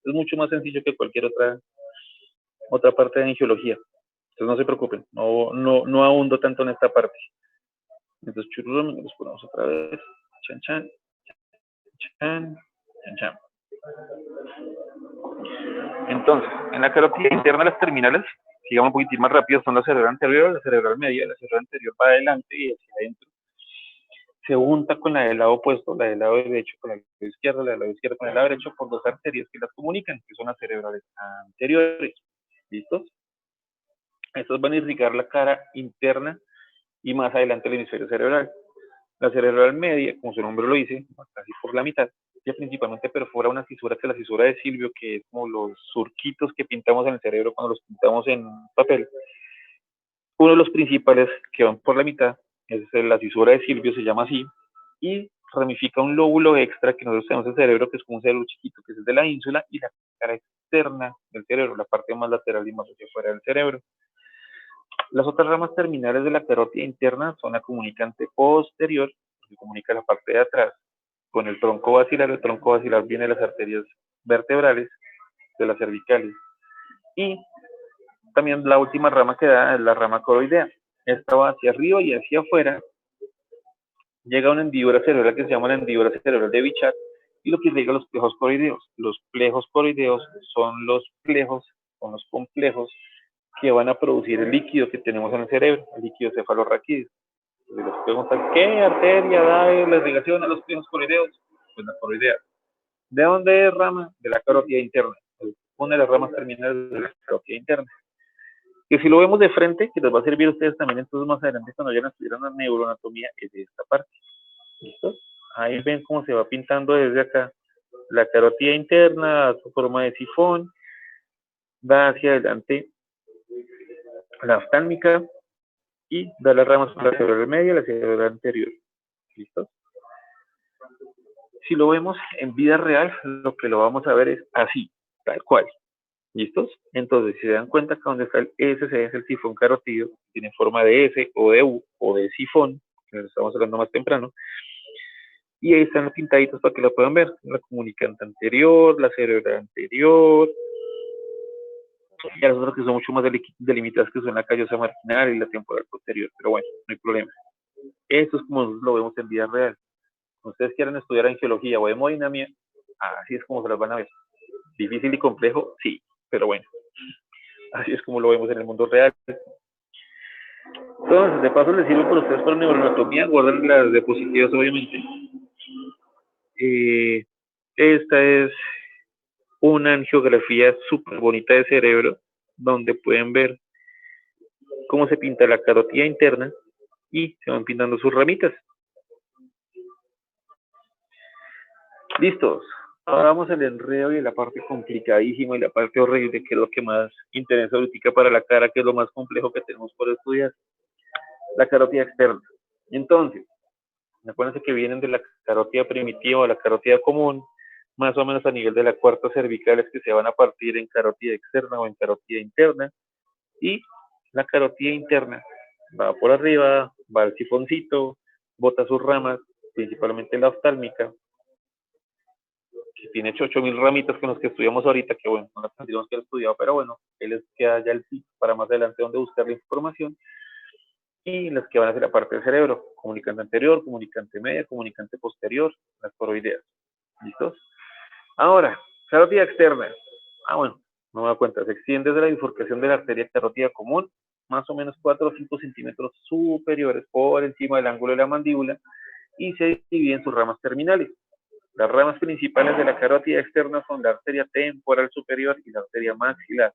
S2: mucho más sencillo que cualquier otra parte de angiología. Entonces no se preocupen, no ahundo tanto en esta parte. Entonces, churros, los ponemos otra vez. Chan, chan, chan, chan, chan. Entonces, en la carótida interna, las terminales, sigamos un poquitín más rápido, son la cerebral anterior, la cerebral media, la cerebral anterior va adelante y hacia adentro. Se junta con la del lado opuesto, la del lado derecho con la del lado izquierdo, la del lado izquierdo con el lado derecho, por dos arterias que las comunican, que son las cerebrales anteriores. ¿Listos? Estos van a irrigar la cara interna y más adelante el hemisferio cerebral. La cerebral media, como su nombre lo dice, casi por la mitad, ya principalmente perfora una fisura, que es la fisura de Silvio, que es como los surquitos que pintamos en el cerebro cuando los pintamos en papel. Uno de los principales que van por la mitad es la fisura de Silvio, se llama así, y ramifica un lóbulo extra que nosotros tenemos en el cerebro, que es como un cerebro chiquito, que es el de la ínsula, y la cara externa del cerebro, la parte más lateral y más hacia afuera del cerebro. Las otras ramas terminales de la carótida interna son la comunicante posterior, que comunica la parte de atrás con el tronco basilar. El tronco basilar viene de las arterias vertebrales, de las cervicales. Y también la última rama que da es la rama coroidea. Esta va hacia arriba y hacia afuera. Llega una hendidura cerebral que se llama la hendidura cerebral de Bichat, y lo que llega a los plejos coroideos. Los plejos coroideos son los plejos, son los complejos que van a producir el líquido que tenemos en el cerebro, el líquido cefalorraquídeo. Les preguntan, ¿qué arteria da la irrigación a los plejos coroideos? Pues la coroidea. ¿De dónde es rama? De la carótida interna. Una de las ramas terminales de la carótida interna. Que si lo vemos de frente, que les va a servir a ustedes también entonces más adelante cuando ya estuvieran la neuroanatomía, es de esta parte. ¿Listo? Ahí ven cómo se va pintando desde acá la carótida interna, su forma de sifón, va hacia adelante la oftálmica y da las ramas por la cerebral media y la cerebral anterior. ¿Listo? Si lo vemos en vida real, lo que lo vamos a ver es así, tal cual. ¿Listos? Entonces, si se dan cuenta que donde está el SC es el sifón carotido, tiene forma de S o de U o de sifón, que lo estamos hablando más temprano, y ahí están los pintaditos para que lo puedan ver. La comunicante anterior, la cerebral anterior, y las otras que son mucho más delimitadas, que son la callosa marginal y la temporal posterior, pero bueno, no hay problema. Eso es como lo vemos en vida real. Si ustedes quieren estudiar angiología o hemodinamia, así es como se las van a ver. Difícil y complejo, sí, pero bueno, así es como lo vemos en el mundo real. Entonces, de paso les sirve para ustedes para neuroanatomía, guardan las diapositivas obviamente. Esta es una angiografía súper bonita de cerebro, donde pueden ver cómo se pinta la carótida interna y se van pintando sus ramitas. Listos. Ahora vamos al enredo y la parte complicadísima y la parte horrible, que es lo que más interesa ahorita para la cara, que es lo más complejo que tenemos por estudiar. La carótida externa. Entonces, acuérdense que vienen de la carótida primitiva o la carótida común, más o menos a nivel de la cuarta cervical, es que se van a partir en carótida externa o en carótida interna, y la carótida interna va por arriba, va al sifoncito, bota sus ramas, principalmente la oftálmica, que tiene 8.000 ramitas con las que estudiamos ahorita, que bueno, no las tendríamos que haber estudiado, pero bueno, él les queda ya el tip para más adelante donde buscar la información. y las que van hacia la parte del cerebro, comunicante anterior, comunicante media, comunicante posterior, las coroideas. ¿Listos? Ahora, carótida externa. Bueno, no me da cuenta, se extiende desde la bifurcación de la arteria carótida común, más o menos 4 o 5 centímetros superiores por encima del ángulo de la mandíbula, y se divide en sus ramas terminales. Las ramas principales de la carótida externa son la arteria temporal superior y la arteria maxilar.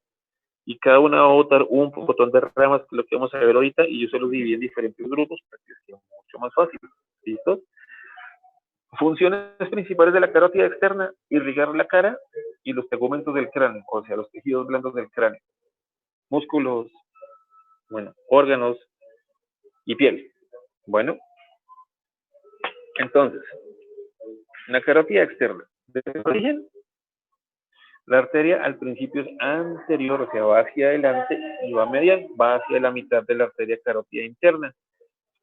S2: Y cada una va a botar un botón de ramas, que es lo que vamos a ver ahorita, y yo se los dividí en diferentes grupos para que sea mucho más fácil. ¿Listo? Funciones principales de la carótida externa: irrigar la cara y los tegumentos del cráneo, o sea, los tejidos blandos del cráneo, músculos, bueno, órganos y piel. Bueno, entonces, la carótida externa, de origen, la arteria al principio es anterior, o sea, va hacia adelante, y va medial, va hacia la mitad de la arteria carótida interna.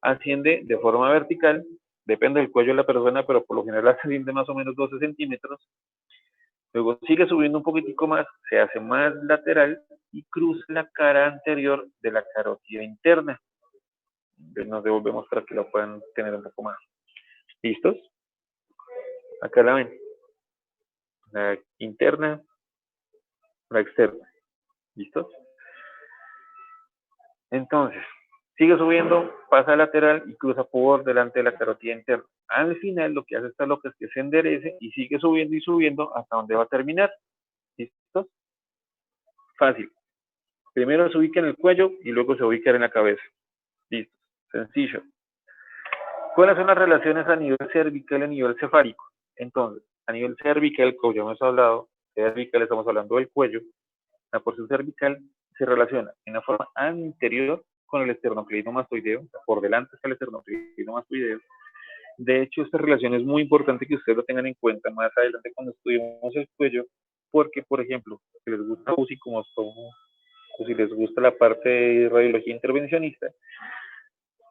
S2: Asciende de forma vertical, depende del cuello de la persona, pero por lo general asciende más o menos 12 centímetros. Luego sigue subiendo un poquitico más, se hace más lateral y cruza la cara anterior de la carótida interna. Entonces nos devolvemos para que la puedan tener un poco más. ¿Listos? Acá la ven. La interna, la externa. ¿Listos? Entonces, sigue subiendo, pasa lateral y cruza por delante de la carótida interna. Al final lo que hace esta loca es que se enderece y sigue subiendo y subiendo hasta donde va a terminar. ¿Listos? Fácil. Primero se ubica en el cuello y luego se ubica en la cabeza. Listo. Sencillo. ¿Cuáles son las relaciones a nivel cervical y a nivel cefálico? Entonces, a nivel cervical, como ya hemos hablado, cervical estamos hablando del cuello, la porción cervical se relaciona en la forma anterior con el esternocleidomastoideo, o sea, por delante está el esternocleidomastoideo. De hecho, esta relación es muy importante que ustedes lo tengan en cuenta más adelante cuando estudiemos el cuello, porque, por ejemplo, si les gusta UCI, como o si les gusta la parte de radiología intervencionista,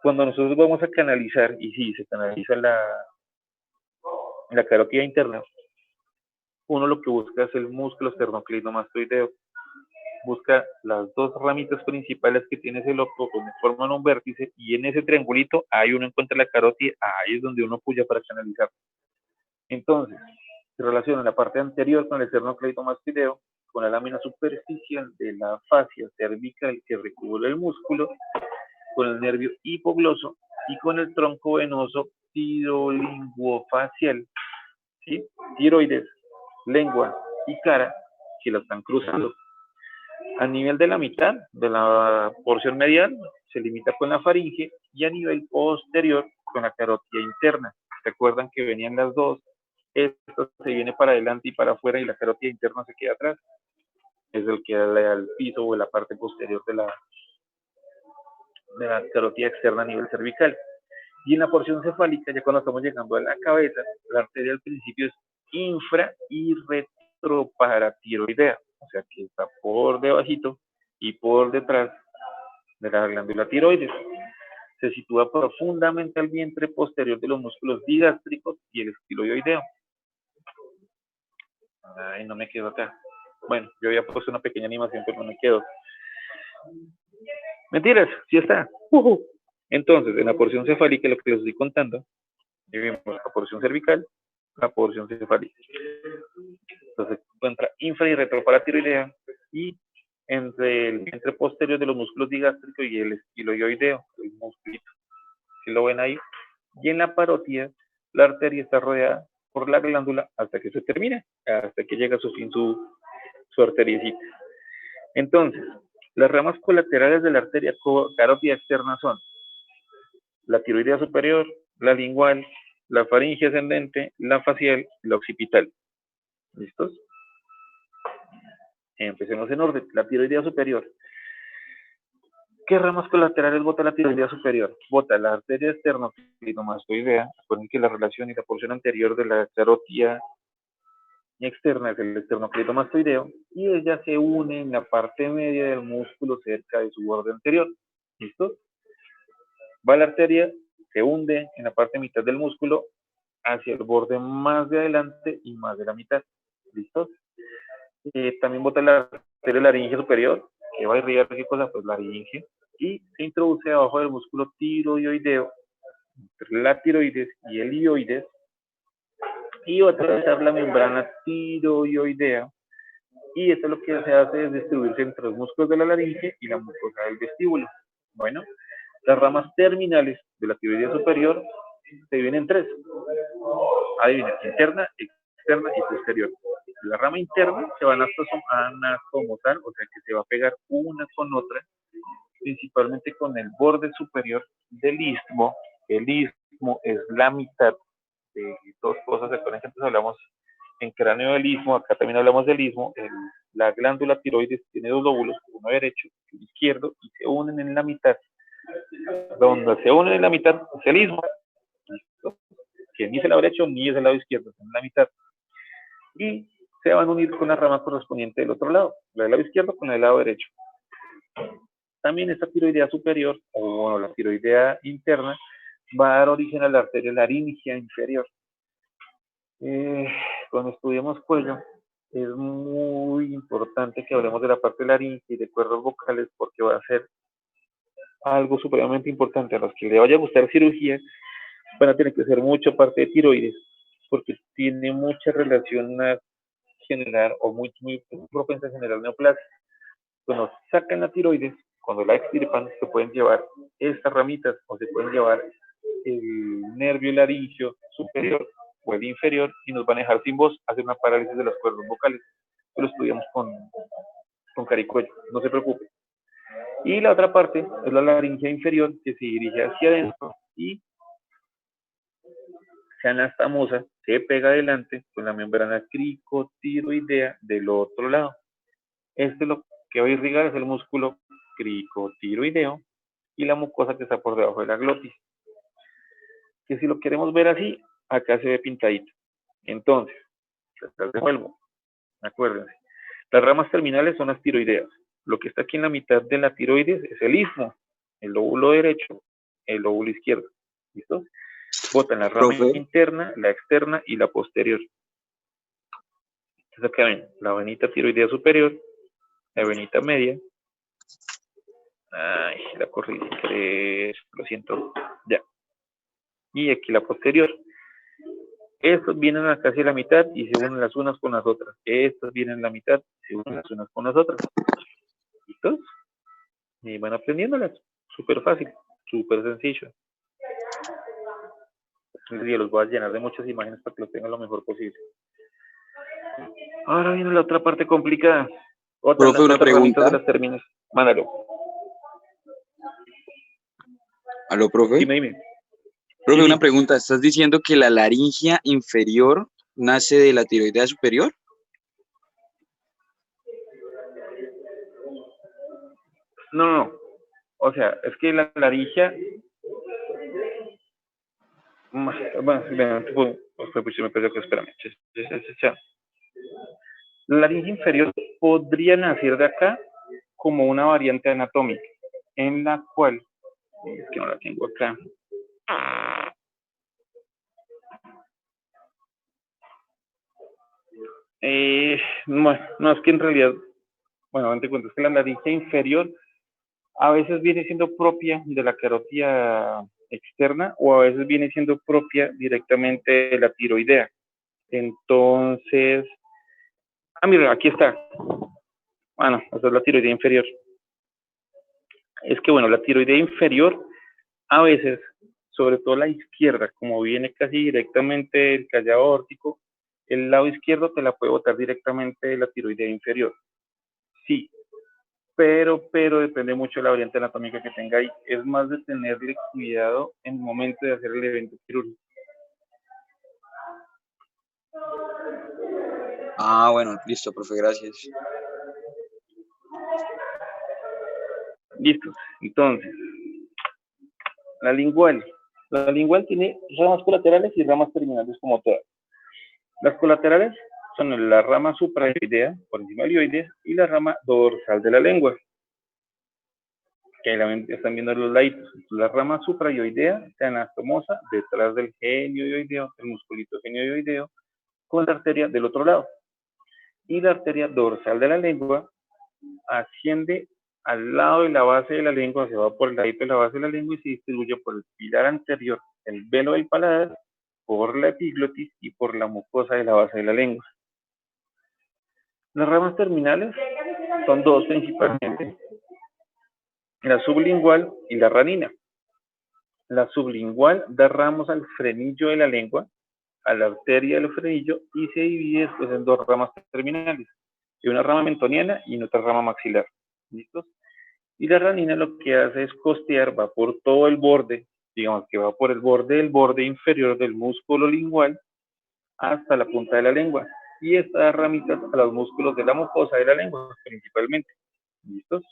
S2: cuando nosotros vamos a canalizar, y sí, se canaliza la carótida interna, uno lo que busca es el músculo esternocleidomastoideo. Busca las dos ramitas principales que tiene ese loco, donde forman un vértice, y en ese triangulito ahí uno encuentra la carótida, ahí es donde uno puya para canalizar. Entonces, se relaciona la parte anterior con el esternocleidomastoideo, con la lámina superficial de la fascia cervical que recubre el músculo, con el nervio hipogloso y con el tronco venoso tirolinguofacial, ¿sí? Tiroides, lengua y cara que la están cruzando. A nivel de la mitad de la porción medial se limita con la faringe, y a nivel posterior con la carótida interna. ¿Recuerdan que venían las dos? Esto se viene para adelante y para afuera, y la carótida interna se queda atrás. Es el que da al piso o la parte posterior de la carótida externa a nivel cervical. Y en la porción cefálica, ya cuando estamos llegando a la cabeza, la arteria al principio es infra y retroparatiroidea, o sea que está por debajito y por detrás de la glándula tiroides. Se sitúa profundamente al vientre posterior de los músculos digástricos y el estiloideo. Ay, no me quedo acá. Bueno, yo había puesto una pequeña animación, pero no me quedo. Mentiras, sí está. Entonces, en la porción cefálica, lo que les estoy contando, vimos la porción cervical, la porción cefálica. Entonces se encuentra infra y retroparatiroidea, y entre el vientre posterior de los músculos digástricos y el estiloideo, el musculito, si lo ven ahí. Y en la parótida, la arteria está rodeada por la glándula hasta que se termina, hasta que llega a su fin su arteriecita. Entonces, las ramas colaterales de la arteria carótida externa son la tiroidea superior, la lingual, la faringe ascendente, la facial y la occipital. ¿Listos? Empecemos en orden. La tiroidea superior. ¿Qué ramas colaterales bota la tiroidea superior? Bota la arteria esternocleidomastoidea. Recuerden que la relación y la porción anterior de la carótida externa es el esternocleidomastoideo, y ella se une en la parte media del músculo cerca de su borde anterior. ¿Listo? Va la arteria, se hunde en la parte mitad del músculo hacia el borde más de adelante y más de la mitad. ¿Listo? También bota la arteria laringe superior, que va a irrigar qué cosa, pues laringe, y se introduce debajo del músculo tiroideo, entre la tiroides y el ioides, y va a atravesar la membrana tiroidea, y esto lo que se hace es distribuirse entre los músculos de la laringe y la mucosa del vestíbulo. Bueno, las ramas terminales de la tiroidea superior se dividen en tres. Adivina, interna, externa y posterior. La rama interna se va a anastomosar, o sea que se va a pegar una con otra, principalmente con el borde superior del istmo. El istmo es la mitad de dos cosas. Recuerden que antes hablamos en cráneo del istmo, acá también hablamos del istmo. La glándula tiroides tiene dos lóbulos, uno derecho y uno izquierdo, y se unen en la mitad. Donde se unen en la mitad es el istmo, que ni es el lado derecho ni es el lado izquierdo, es en la mitad. Y se van a unir con la rama correspondiente del otro lado, la del lado izquierdo con el lado derecho. También esta tiroidea superior, o bueno, la tiroidea interna, va a dar origen a la arteria laringea inferior. Cuando estudiamos cuello, es muy importante que hablemos de la parte laringea y de cuerdas vocales, porque va a ser algo supremamente importante. A los que les vaya a gustar cirugía, van a tener que hacer mucha parte de tiroides, porque tiene mucha relación a generar, o muy propensa a generar neoplasia. Cuando sacan la tiroides, cuando la extirpan, se pueden llevar estas ramitas o se pueden llevar el nervio laringio superior o el inferior y nos van a dejar sin voz, hacer una parálisis de las cuerdas vocales. Lo estudiamos con Caricuello, no se preocupe. Y la otra parte es la laringe inferior, que se dirige hacia adentro y se anastomosa, se pega adelante con la membrana cricotiroidea del otro lado. Este lo que va a irrigar es el músculo cricotiroideo y la mucosa que está por debajo de la glotis. Que si lo queremos ver así, acá se ve pintadito. Entonces, les devuelvo, acuérdense. Las ramas terminales son las tiroideas. Lo que está aquí en la mitad de la tiroides es el istmo, el lóbulo derecho, el lóbulo izquierdo. ¿Listo? Botan la rama interna, la externa y la posterior. Entonces acá ven, la venita tiroidea superior, la venita media. Ay, la corrí, lo siento, ya. Y aquí la posterior. Estos vienen acá hacia la mitad y se unen las unas con las otras. Estos vienen a la mitad y se unen las unas con las otras. ¿Listos? Y van aprendiéndolas. Súper fácil, súper sencillo. Y los voy a llenar de muchas imágenes para que los tengan lo mejor posible. Ahora viene la otra parte complicada.
S4: Profe, una pregunta.
S2: De las términos. Mándalo.
S4: ¿Aló, profe?
S2: Dime.
S4: Profe,
S2: Sí.
S4: Una pregunta. ¿Estás diciendo que la laringe inferior nace de la tiroidea superior?
S2: No. O sea, es que la laringe... Bueno, pues me perdió que espérame. La laringe inferior podría nacer de acá como una variante anatómica, en la cual, es que no la tengo acá. No, es que en realidad, bueno, te cuento, es que la laringe inferior a veces viene siendo propia de la carótida externa o a veces viene siendo propia directamente de la tiroidea. Entonces, mira, aquí está. No, esa es la tiroidea inferior. Es que bueno, la tiroidea inferior a veces, sobre todo la izquierda, como viene casi directamente del callado aórtico, el lado izquierdo te la puede botar directamente de la tiroidea inferior. Sí, pero depende mucho de la variante anatómica que tenga ahí. Es más de tenerle cuidado en el momento de hacer el evento quirúrgico.
S4: Bueno, listo, profe, gracias.
S2: Listo. Entonces, la lingual. La lingual tiene ramas colaterales y ramas terminales como todas. Las colaterales son la rama supraoidea, por encima del ioides, y la rama dorsal de la lengua. Que ahí están viendo los laditos. La rama supraoidea se anastomosa detrás del genioideo, el musculito genioideo, con la arteria del otro lado. Y la arteria dorsal de la lengua asciende al lado de la base de la lengua, se va por el ladito de la base de la lengua y se distribuye por el pilar anterior, el velo del paladar, por la epiglotis y por la mucosa de la base de la lengua. Las ramas terminales son dos principalmente, la sublingual y la ranina. La sublingual da ramos al frenillo de la lengua, a la arteria del frenillo y se divide después en dos ramas terminales, y una rama mentoniana y otra rama maxilar. ¿Listos? Y la ranina lo que hace es costear, va por todo el borde, digamos que va por el borde del borde inferior del músculo lingual hasta la punta de la lengua. Y estas ramitas a los músculos de la mucosa de la lengua, principalmente. ¿Listos?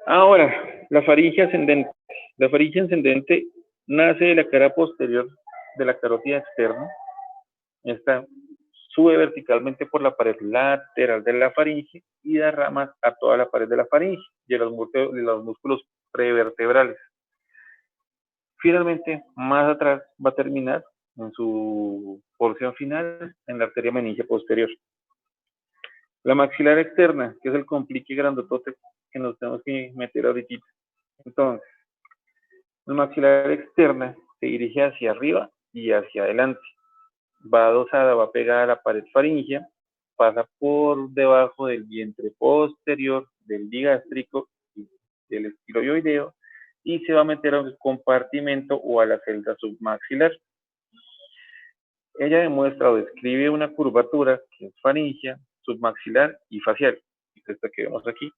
S2: Ahora, la faringe ascendente. La faringe ascendente nace de la cara posterior de la carótida externa. Esta sube verticalmente por la pared lateral de la faringe y da ramas a toda la pared de la faringe y de los músculos prevertebrales. Finalmente, más atrás va a terminar en su porción final en la arteria meningia posterior. La maxilar externa, que es el complique grandotote que nos tenemos que meter ahorita. Entonces, la maxilar externa se dirige hacia arriba y hacia adelante. Va adosada, va pegada a la pared faríngea, pasa por debajo del vientre posterior, del digástrico y del estiloideo y se va a meter a un compartimento o a la celda submaxilar. Ella demuestra o describe una curvatura que es faríngea, submaxilar y facial. Esta que vemos aquí.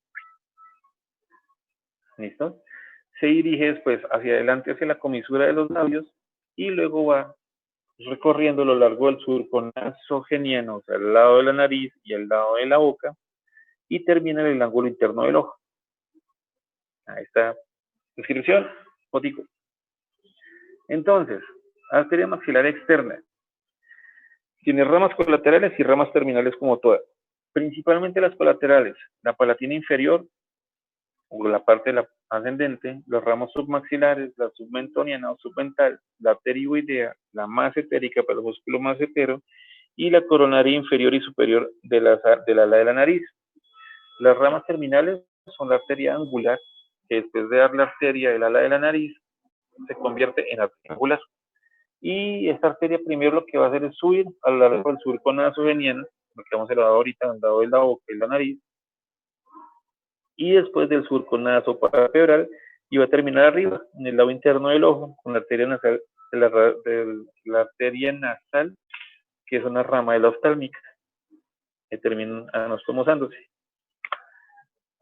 S2: ¿Listo? Se dirige después hacia adelante, hacia la comisura de los labios y luego va recorriendo a lo largo del surco nasogeniano, o sea, al lado de la nariz y al lado de la boca, y termina en el ángulo interno del ojo. Ahí está. Descripción, fotico. Entonces, arteria maxilar externa. Tiene ramas colaterales y ramas terminales como todas. Principalmente las colaterales, la palatina inferior, o la parte de la ascendente, los ramos submaxilares, la submentoniana o submental, la pterigoidea, la massetérica para el músculo massetero y la coronaria inferior y superior del ala de la nariz. Las ramas terminales son la arteria angular, que después de dar la arteria del ala de la nariz, se convierte en arteria angular. Y esta arteria primero lo que va a hacer es subir a lo largo del surco nasogeniano, lo que hemos hablado ahorita, al lado de la boca y la nariz, y después del surco nasopalpebral y va a terminar arriba, en el lado interno del ojo, con la arteria nasal, la arteria nasal, que es una rama de la oftálmica, que termina anastomosándose.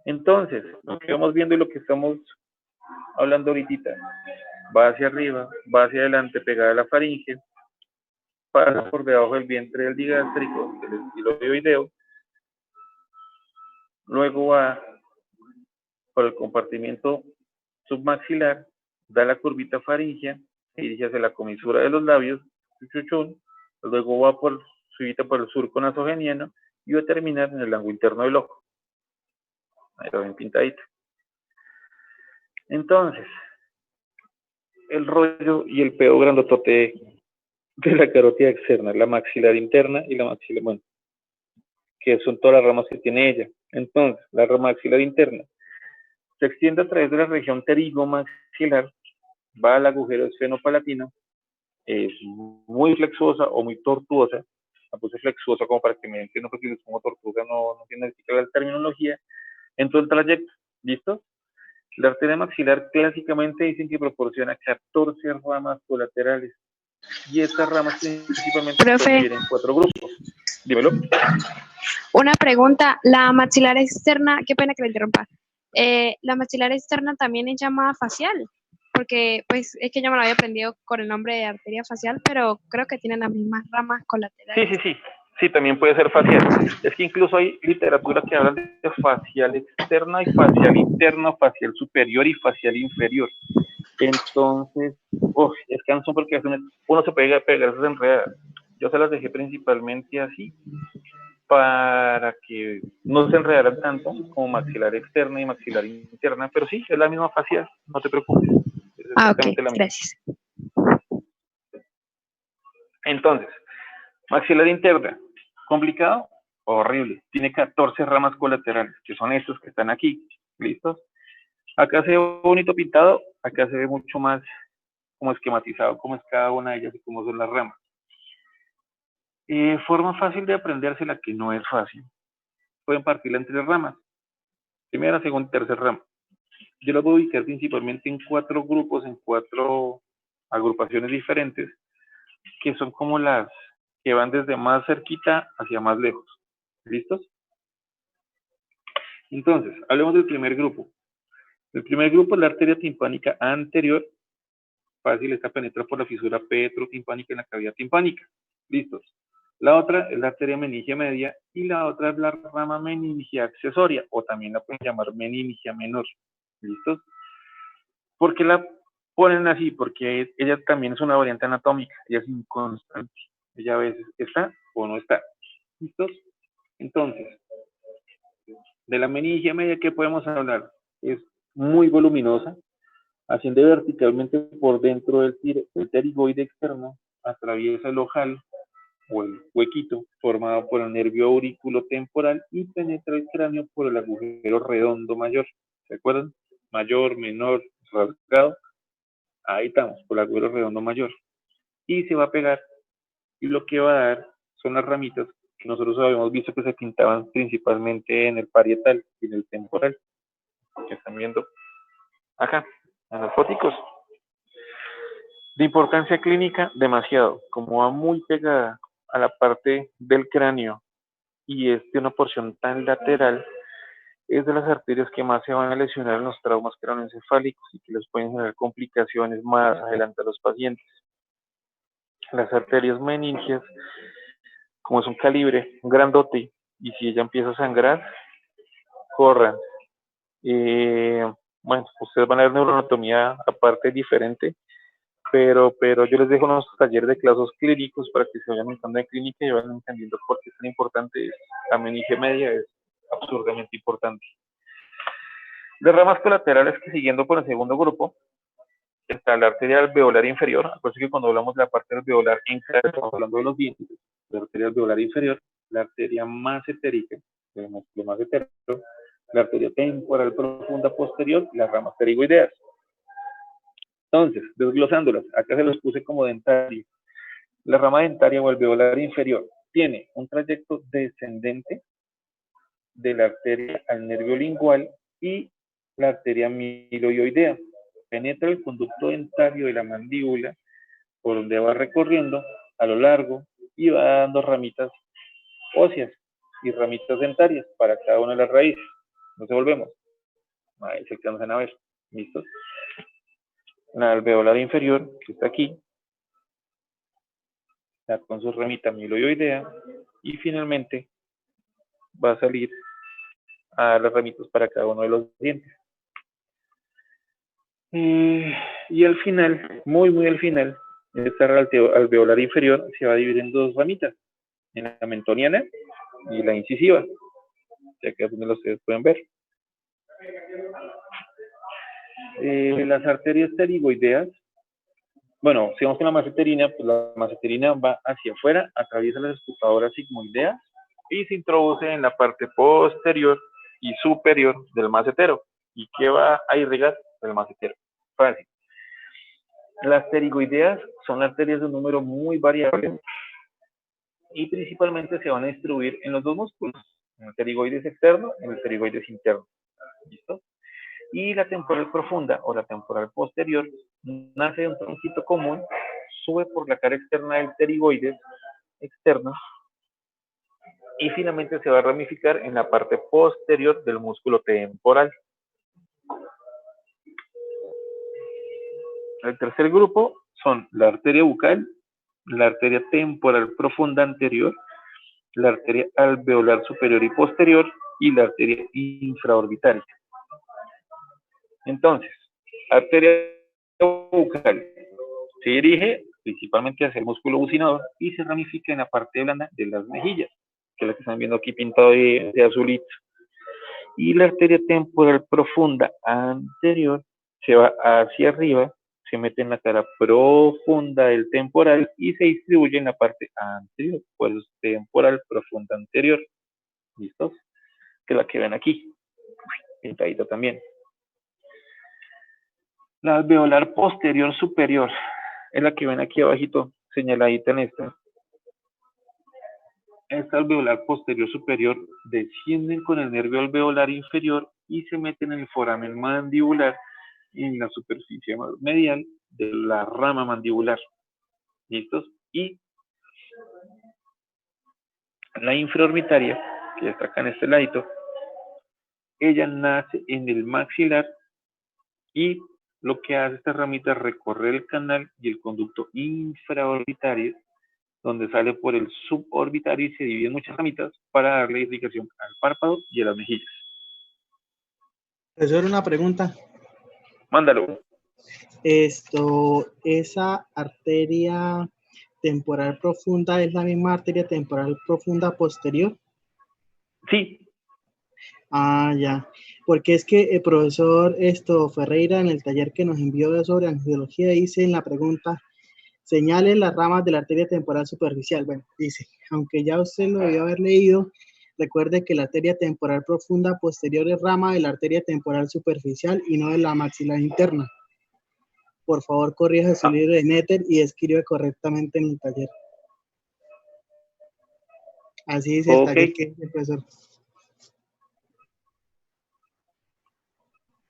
S2: Entonces, lo que vamos viendo y lo que estamos hablando ahorita, va hacia arriba, va hacia adelante, pegada a la faringe, pasa por debajo del vientre del digástrico, del estiloideo, luego va por el compartimiento submaxilar, da la curvita faríngea, se dirige hacia la comisura de los labios, luego va por el surco nasogeniano y va a terminar en el ángulo interno del ojo. Ahí lo ven pintadito. Entonces, el rollo y el pedo grandotote de la carótida externa, la maxilar interna y la maxilar, bueno, que son todas las ramas que tiene ella. Entonces, la rama maxilar interna se extiende a través de la región pterigomaxilar, va al agujero esfenopalatino, es muy flexuosa o muy tortuosa. La puse flexuosa como para que me entiendan, porque si les pongo tortuosa no tiene que la terminología. En todo el trayecto, ¿listo? La arteria maxilar clásicamente dicen que proporciona 14 ramas colaterales. Y estas ramas principalmente se dividen en 4 grupos. Dímelo.
S3: Una pregunta, la maxilar externa, qué pena que la interrumpa. La maxilar externa también es llamada facial, porque pues es que yo me lo había aprendido con el nombre de arteria facial, pero creo que tienen las mismas ramas colaterales.
S2: Sí, también puede ser facial. Es que incluso hay literatura que habla de facial externa y facial interno, facial superior y facial inferior. Entonces, es cansón porque uno se puede pegar esas enredadas. Yo se las dejé principalmente así, para que no se enredaran tanto como maxilar externa y maxilar interna, pero sí, es la misma facial, no te preocupes.
S3: Ok, gracias.
S2: Entonces, maxilar interna, ¿complicado? horrible. Tiene 14 ramas colaterales, que son estos que están aquí. ¿Listos? Acá se ve bonito pintado, acá se ve mucho más como esquematizado cómo es cada una de ellas y cómo son las ramas. Forma fácil de aprendérsela, que no es fácil. Pueden partirla en 3 ramas. Primera, segunda y tercera rama. Yo las voy a ubicar principalmente en 4 grupos, en 4 agrupaciones diferentes, que son como las que van desde más cerquita hacia más lejos. ¿Listos? Entonces, hablemos del primer grupo. El primer grupo es la arteria timpánica anterior. Fácil, esta penetra por la fisura petrotimpánica en la cavidad timpánica. ¿Listos? La otra es la arteria meningia media y la otra es la rama meningia accesoria, o también la pueden llamar meningia menor. ¿Listos? ¿Por qué la ponen así? Porque ella también es una variante anatómica, ella es inconstante. Ella a veces está o no está. ¿Listos? Entonces, de la meningia media, ¿qué podemos hablar? Es muy voluminosa, asciende verticalmente por dentro del pterigoide externo, atraviesa el ojal o el huequito formado por el nervio auriculotemporal y penetra el cráneo por el agujero redondo mayor. ¿Se acuerdan? Mayor, menor, rasgado. Ahí estamos, por el agujero redondo mayor. Y se va a pegar, y lo que va a dar son las ramitas que nosotros habíamos visto que se pintaban principalmente en el parietal y en el temporal, que están viendo acá, en los fóticos. De importancia clínica, demasiado, como va muy pegada a la parte del cráneo y es de una porción tan lateral, es de las arterias que más se van a lesionar en los traumas craneoencefálicos y que les pueden generar complicaciones más adelante a los pacientes. Las arterias meningias, como es un calibre, un grandote, y si ella empieza a sangrar, corran. Bueno, ustedes van a ver neuroanatomía aparte diferente, pero yo les dejo unos talleres de clases clínicos para que se vayan entrando en clínica y vayan entendiendo por qué es tan importante. La meningia media es absurdamente importante. Las ramas colaterales, que siguiendo por el segundo grupo, está la arteria alveolar inferior. Acuérdense que cuando hablamos de la parte alveolar estamos hablando de los dientes. La arteria alveolar inferior, la arteria massetérica, el músculo massetero, la arteria temporal profunda posterior y las ramas pterigoideas. Entonces, desglosándolas, acá se los puse como dentaria. La rama dentaria o alveolar inferior tiene un trayecto descendente de la arteria al nervio lingual y la arteria miloioidea. Penetra el conducto dentario de la mandíbula, por donde va recorriendo a lo largo y va dando ramitas óseas y ramitas dentarias para cada una de las raíces. Nos devolvemos. Ahí se alcanzan a ver. ¿Listos? La alveolar inferior, que está aquí, con su ramita miloioidea, y finalmente va a salir a dar las ramitas para cada uno de los dientes. Y al final, muy al final, esta alveolar inferior se va a dividir en 2 ramitas, en la mentoniana y la incisiva, ya que ustedes pueden ver. Las arterias pterigoideas, bueno, si vamos con la masseterina, pues la masseterina va hacia afuera, atraviesa las escupadoras sigmoideas y se introduce en la parte posterior y superior del massetero. ¿Y qué va a irrigar? El massetero. Fácil. Las pterigoideas son arterias de un número muy variable y principalmente se van a distribuir en los 2 músculos, en el pterigoides externo y en el pterigoides interno. ¿Listo? Y la temporal profunda o la temporal posterior nace de un tronquito común, sube por la cara externa del pterigoides externo y finalmente se va a ramificar en la parte posterior del músculo temporal. El tercer grupo son la arteria bucal, la arteria temporal profunda anterior, la arteria alveolar superior y posterior y la arteria infraorbital. Entonces, arteria bucal se dirige principalmente hacia el músculo bucinador y se ramifica en la parte blanda de las mejillas, que es la que están viendo aquí pintado de azulito. Y la arteria temporal profunda anterior se va hacia arriba, se mete en la cara profunda del temporal y se distribuye en la parte anterior, pues temporal profunda anterior. ¿Listos? Que es la que ven aquí, pintadito también. La alveolar posterior superior es la que ven aquí abajito, señaladita en esta. Esta alveolar posterior superior descienden con el nervio alveolar inferior y se meten en el foramen mandibular en la superficie medial de la rama mandibular. ¿Listos? Y la infraorbitaria, que está acá en este ladito, ella nace en el maxilar y lo que hace esta ramita es recorrer el canal y el conducto infraorbitario, donde sale por el suborbitario y se divide en muchas ramitas para darle irrigación al párpado y a las mejillas.
S5: Profesor, una pregunta.
S2: Mándalo.
S5: Esa arteria temporal profunda es la misma arteria temporal profunda posterior.
S2: Sí.
S5: Ah, ya. Porque es que el profesor Ferreira en el taller que nos envió sobre angiología dice en la pregunta, señale las ramas de la arteria temporal superficial. Bueno, dice, aunque ya usted lo debió haber leído, recuerde que la arteria temporal profunda posterior es rama de la arteria temporal superficial y no de la maxilar interna. Por favor, corrija su libro de Netter y escribe correctamente en el taller. Así dice el taller que dice el profesor.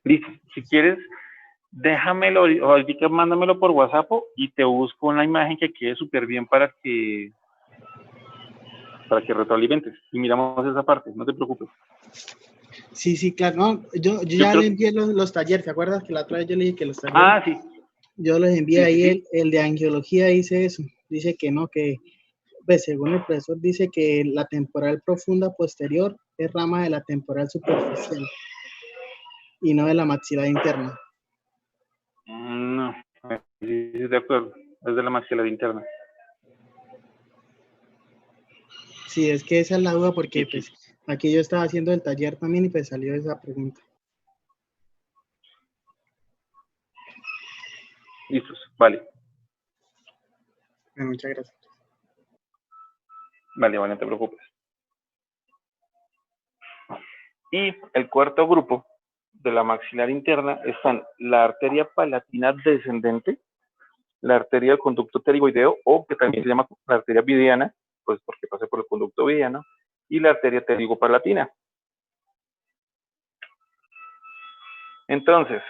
S2: Listo. Si quieres, déjamelo, ahorita mándamelo por WhatsApp y te busco una imagen que quede súper bien para que retroalimentes. Y miramos esa parte, no te preocupes.
S5: Sí, claro. No, yo ya le envié los talleres. ¿Te acuerdas que la otra vez yo le dije que los talleres?
S2: Ah, sí.
S5: Yo les envié ahí. El de angiología dice eso. Dice que no, que pues, según el profesor dice que la temporal profunda posterior es rama de la temporal superficial y no de la maxilar interna.
S2: No, sí, de acuerdo. Es de la maxilar interna.
S5: Sí, es que esa es la duda porque pues aquí yo estaba haciendo el taller también y pues salió esa pregunta.
S2: Listos, vale.
S5: Bueno, muchas gracias.
S2: Vale, no te preocupes. Y el cuarto grupo de la maxilar interna están la arteria palatina descendente, la arteria del conducto pterigoideo, o que también se llama la arteria vidiana, pues porque pasa por el conducto vidiano, y la arteria pterigopalatina. Entonces,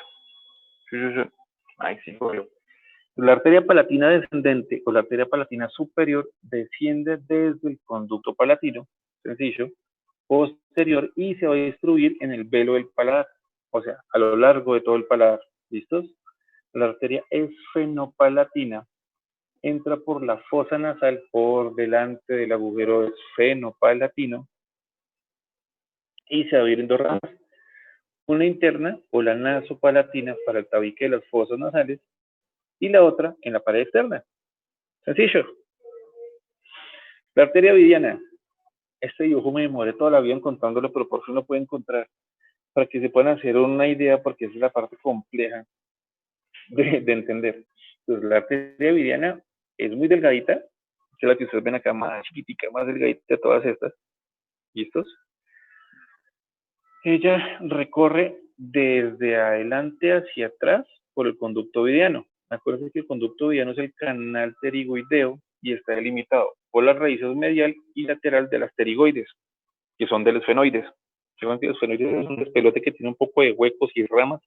S2: la arteria palatina descendente o la arteria palatina superior desciende desde el conducto palatino, sencillo, posterior y se va a distribuir en el velo del paladar, o sea, a lo largo de todo el paladar. ¿Listos? La arteria esfenopalatina entra por la fosa nasal por delante del agujero esfenopalatino y se va a ir en dos ramas. Una interna o la nasopalatina para el tabique de las fosas nasales y la otra en la pared externa. Sencillo. La arteria vidiana. Este dibujo me demoré toda la vida encontrándolo, pero por fin lo puedo encontrar para que se puedan hacer una idea, porque esa es la parte compleja de entender. Entonces, la arteria vidiana es muy delgadita, es la que ustedes ven acá, más chiquitica, más delgadita de todas estas. ¿Listos? Ella recorre desde adelante hacia atrás por el conducto vidiano. Acuérdense que el conducto vidiano es el canal pterigoideo y está delimitado por las raíces medial y lateral de las pterigoides, que son del esfenoides. Los esfenoides es un despelote que tiene un poco de huecos y ramas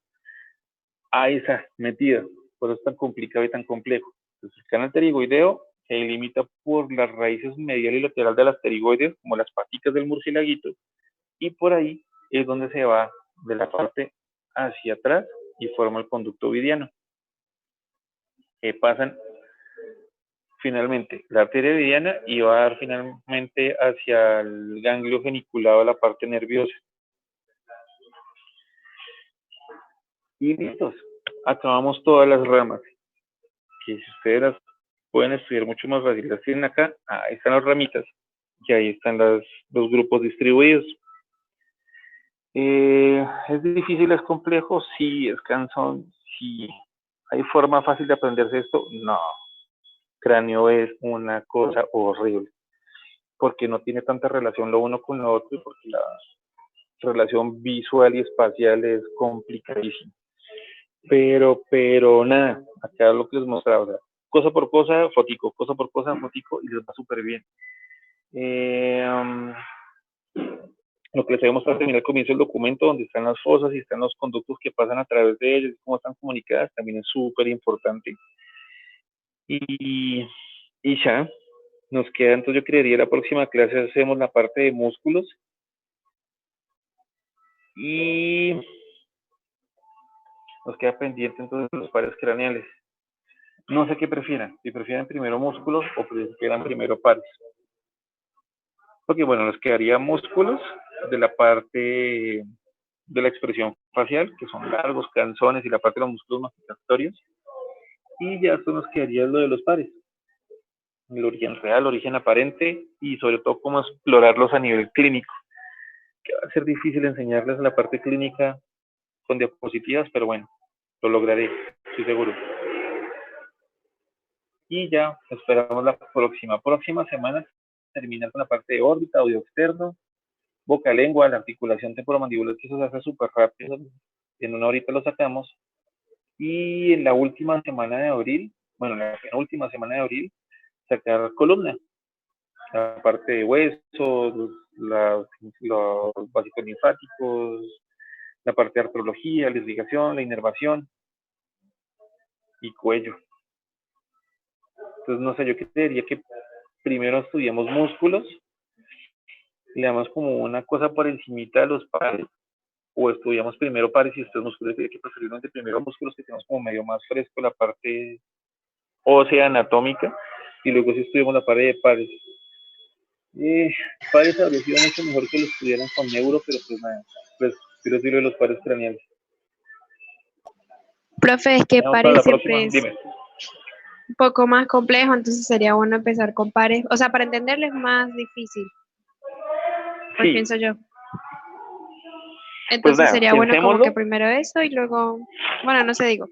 S2: a esa metida, por eso es tan complicado y tan complejo. Entonces, el canal pterigoideo se delimita por las raíces medial y lateral de las pterigoides, como las patitas del murcielaguito, y por ahí es donde se va de la parte hacia atrás y forma el conducto vidiano. Pasan finalmente la arteria vidiana y va a dar finalmente hacia el ganglio geniculado de la parte nerviosa. Y listos, acabamos todas las ramas, que si ustedes las pueden estudiar mucho más fácil, las tienen acá, ahí están las ramitas, y ahí están los grupos distribuidos. ¿Es difícil, es complejo? Sí. ¿Es cansón? Sí. ¿Hay forma fácil de aprenderse esto? No. Cráneo es una cosa horrible. porque no tiene tanta relación lo uno con lo otro y porque la relación visual y espacial es complicadísima. Pero nada, acá lo que les mostraba, o sea, cosa por cosa, fotico, y les va súper bien. Lo que les había mostrado también al comienzo del documento, donde están las fosas y están los conductos que pasan a través de ellas, cómo están comunicadas, también es súper importante. Y ya, nos queda, entonces yo creería la próxima clase hacemos la parte de músculos. Y nos queda pendiente entonces los pares craneales. No sé qué prefieran, si prefieren primero músculos o prefieran primero pares. Porque bueno, nos quedaría músculos de la parte de la expresión facial, que son largos, canzones, y la parte de los músculos masticatorios. Y ya esto nos quedaría lo de los pares. El origen real, origen aparente, y sobre todo cómo explorarlos a nivel clínico. Que va a ser difícil enseñarles en la parte clínica con diapositivas, pero bueno, lo lograré, estoy seguro. Y ya esperamos la próxima semana terminar con la parte de órbita, audio externo, boca, lengua, la articulación temporomandibular, que eso se hace súper rápido, en una horita lo sacamos. Y en la última semana de abril, bueno, en la penúltima semana de abril, sacar columna, la parte de huesos, los básicos linfáticos, la parte de artrología, la irrigación, la inervación y cuello. Entonces, no sé, yo creería que primero estudiamos músculos, le damos como una cosa por encimita de los pares, o estudiamos primero pares y después músculos, que preferiblemente primero músculos, que tenemos como medio más fresco la parte ósea anatómica, y luego sí estudiamos la parte de pares. Pares habría sido mucho mejor que lo estudiaran con neuro, pero pues nada, pues quiero decirlo de los pares craneales.
S3: Profe, es que
S2: Vamos para
S3: pares
S2: la próxima,
S3: siempre es
S2: dime.
S3: un poco más complejo, entonces sería bueno empezar con pares. O sea, para entenderlo es más difícil, pues
S2: Sí,
S3: pienso yo.
S2: pues
S3: Entonces
S2: nada,
S3: sería bueno como que
S2: pensémoslo.
S3: primero eso y luego, bueno, no sé, digo.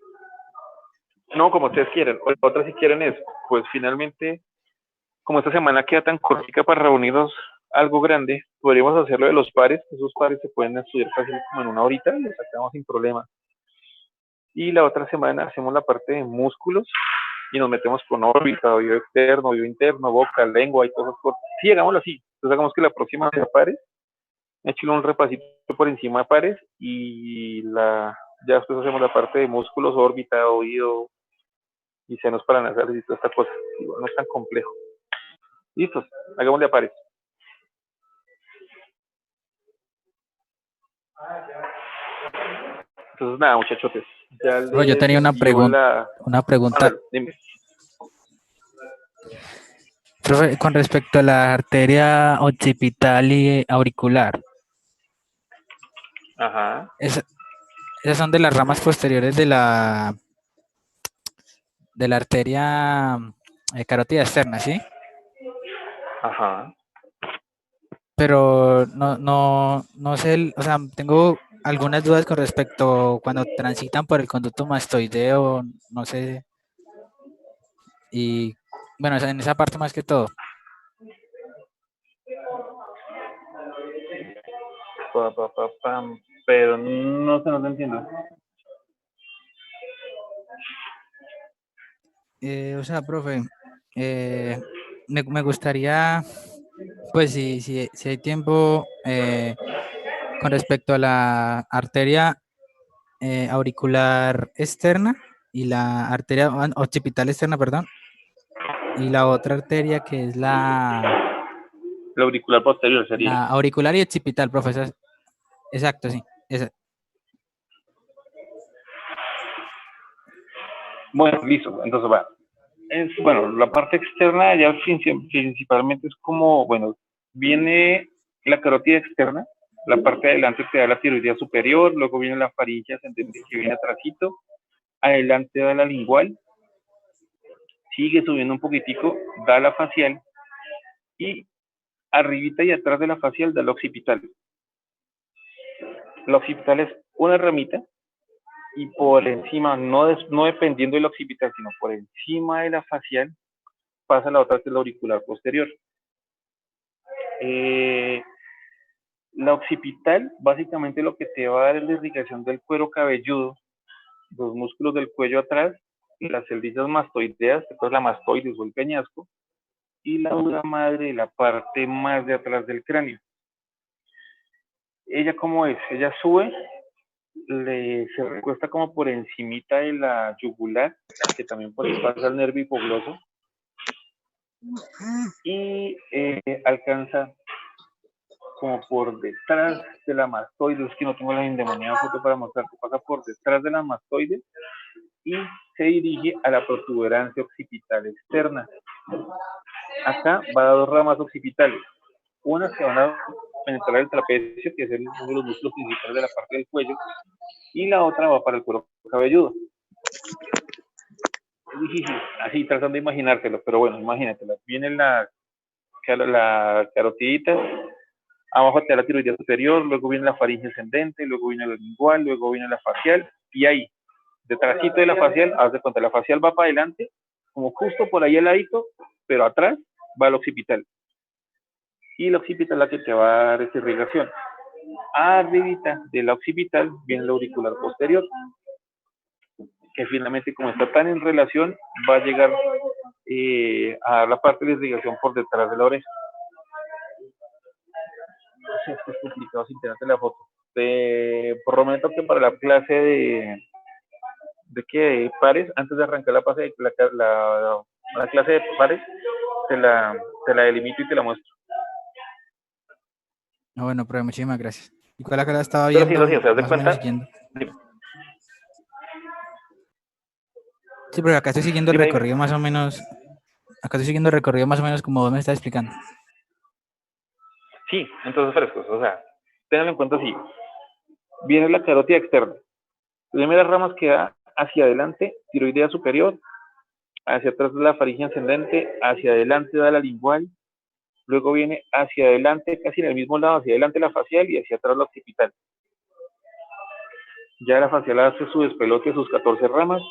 S2: No, como ustedes quieren. O otra si quieren es, pues finalmente, como esta semana queda tan cortica para reunirnos algo grande, podríamos hacerlo de los pares. Esos pares se pueden estudiar casi como en una horita y los sacamos sin problema. Y la otra semana hacemos la parte de músculos y nos metemos con órbita, oído externo, oído interno, boca, lengua y cosas cortas. Sí, hagámoslo así. Entonces hagamos que la próxima sea pares, échale un repasito por encima de pares y ya después hacemos la parte de músculos, órbita, oído y senos paranasales y toda esta cosa. Igual no es tan complejo. Listos, hagámosle a pares. Entonces nada, muchachotes. Ya
S6: Yo
S2: les
S6: tenía
S2: envío la...
S6: una
S2: A
S6: pregunta,
S2: ver, dime.
S6: profe, con respecto a la arteria occipital y auricular.
S2: Ajá.
S6: Esas son de las ramas posteriores de la arteria carótida externa, ¿sí?
S2: Ajá.
S6: Pero no sé, o sea, tengo algunas dudas con respecto cuando transitan por el conducto mastoideo, no sé, y bueno, en esa parte más que todo.
S2: Pero no se nos entiendo.
S6: O sea, profe, me gustaría, pues si hay tiempo, con respecto a la arteria auricular externa y la arteria occipital externa, perdón, y la otra arteria que es
S2: La auricular posterior sería.
S6: la auricular y occipital, profe. Exacto, sí.
S2: Bueno, listo. Entonces va. Bueno, la parte externa ya principalmente es como, bueno, viene la carótida externa, la parte de adelante te da la tiroidea superior, luego viene la faringe ascendente que viene atrásito, adelante da la lingual, sigue subiendo un poquitico, da la facial y arribita y atrás de la facial da la occipital. La occipital es una ramita y por encima, no dependiendo de la occipital, sino por encima de la facial, pasa la otra que es la auricular posterior. La occipital, básicamente lo que te va a dar es la irrigación del cuero cabelludo, los músculos del cuello atrás, las celdillas mastoideas, que es la mastoides o el peñasco, y la dura madre, la parte más de atrás del cráneo. Ella, ¿cómo es? Ella sube, se recuesta como por encimita de la yugular, que también por ahí pasa el nervio hipogloso, y alcanza como por detrás de la mastoide. Es que no tengo la endemoniada foto para mostrarte, pasa por detrás de la mastoide y se dirige a la protuberancia occipital externa. Acá va a dar dos ramas occipitales, unas que van a penetrar el trapecio, que es uno de los músculos principales de la parte del cuello, y la otra va para el cuero cabelludo. Es difícil, así tratando de imaginártelo, pero bueno, imagínatelo. Viene la carotidita, abajo te da la tiroidea superior, luego viene la faringe ascendente, luego viene la lingual, luego viene la facial, y ahí, detrásito de la facial, haz de cuenta, la facial va para adelante, como justo por ahí al ladito, pero atrás va el occipital. Y la occipital es la que te va a dar esa irrigación. Arribita de la occipital viene la auricular posterior, que finalmente, como está tan en relación, va a llegar a la parte de irrigación por detrás de la oreja. No sé, es complicado sin tenerte la foto. Te prometo que para la clase de pares, antes de arrancar la clase de pares, te la delimito y te la muestro.
S6: No, bueno, pero muchísimas gracias. ¿Y cuál acá la estaba
S2: Pero
S6: viendo?
S2: sí, o sea,
S6: Más o menos siguiendo. Sí, pero acá estoy siguiendo el recorrido más o menos. Acá estoy siguiendo el recorrido más o menos como vos me estás explicando.
S2: Sí, entonces frescos, o sea, ténganlo en cuenta así. Viene la carótida externa. Primeras ramas que da hacia adelante, tiroidea superior, hacia atrás de la faringe ascendente, hacia adelante da la lingual, luego viene hacia adelante, casi en el mismo lado, hacia adelante la facial y hacia atrás la occipital. Ya la facial hace su despelote, sus 14 ramas,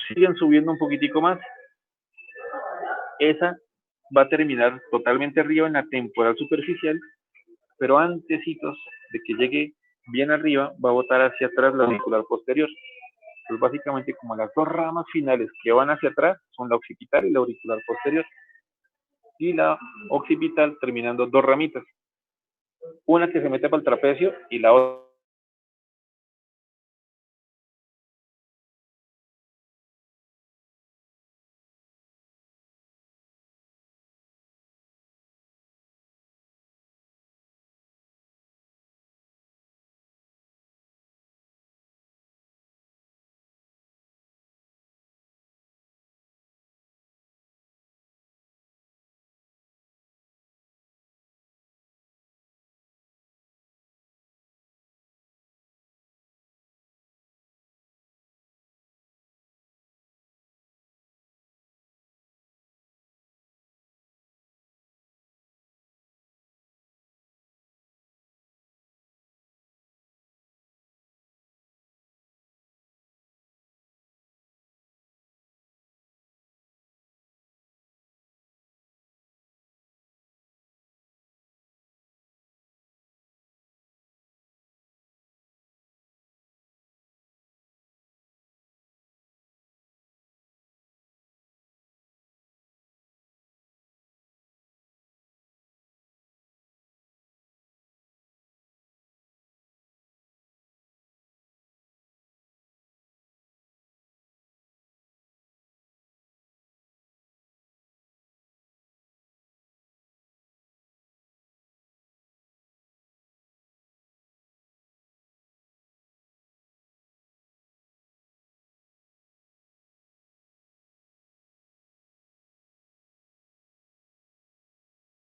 S2: siguen subiendo un poquitico más. Esa va a terminar totalmente arriba en la temporal superficial, pero antesitos de que llegue bien arriba, va a botar hacia atrás la auricular posterior. Entonces, básicamente, como las dos ramas finales que van hacia atrás son la occipital y la auricular posterior. Y la occipital terminando dos ramitas. Una que se mete para el trapecio y la otra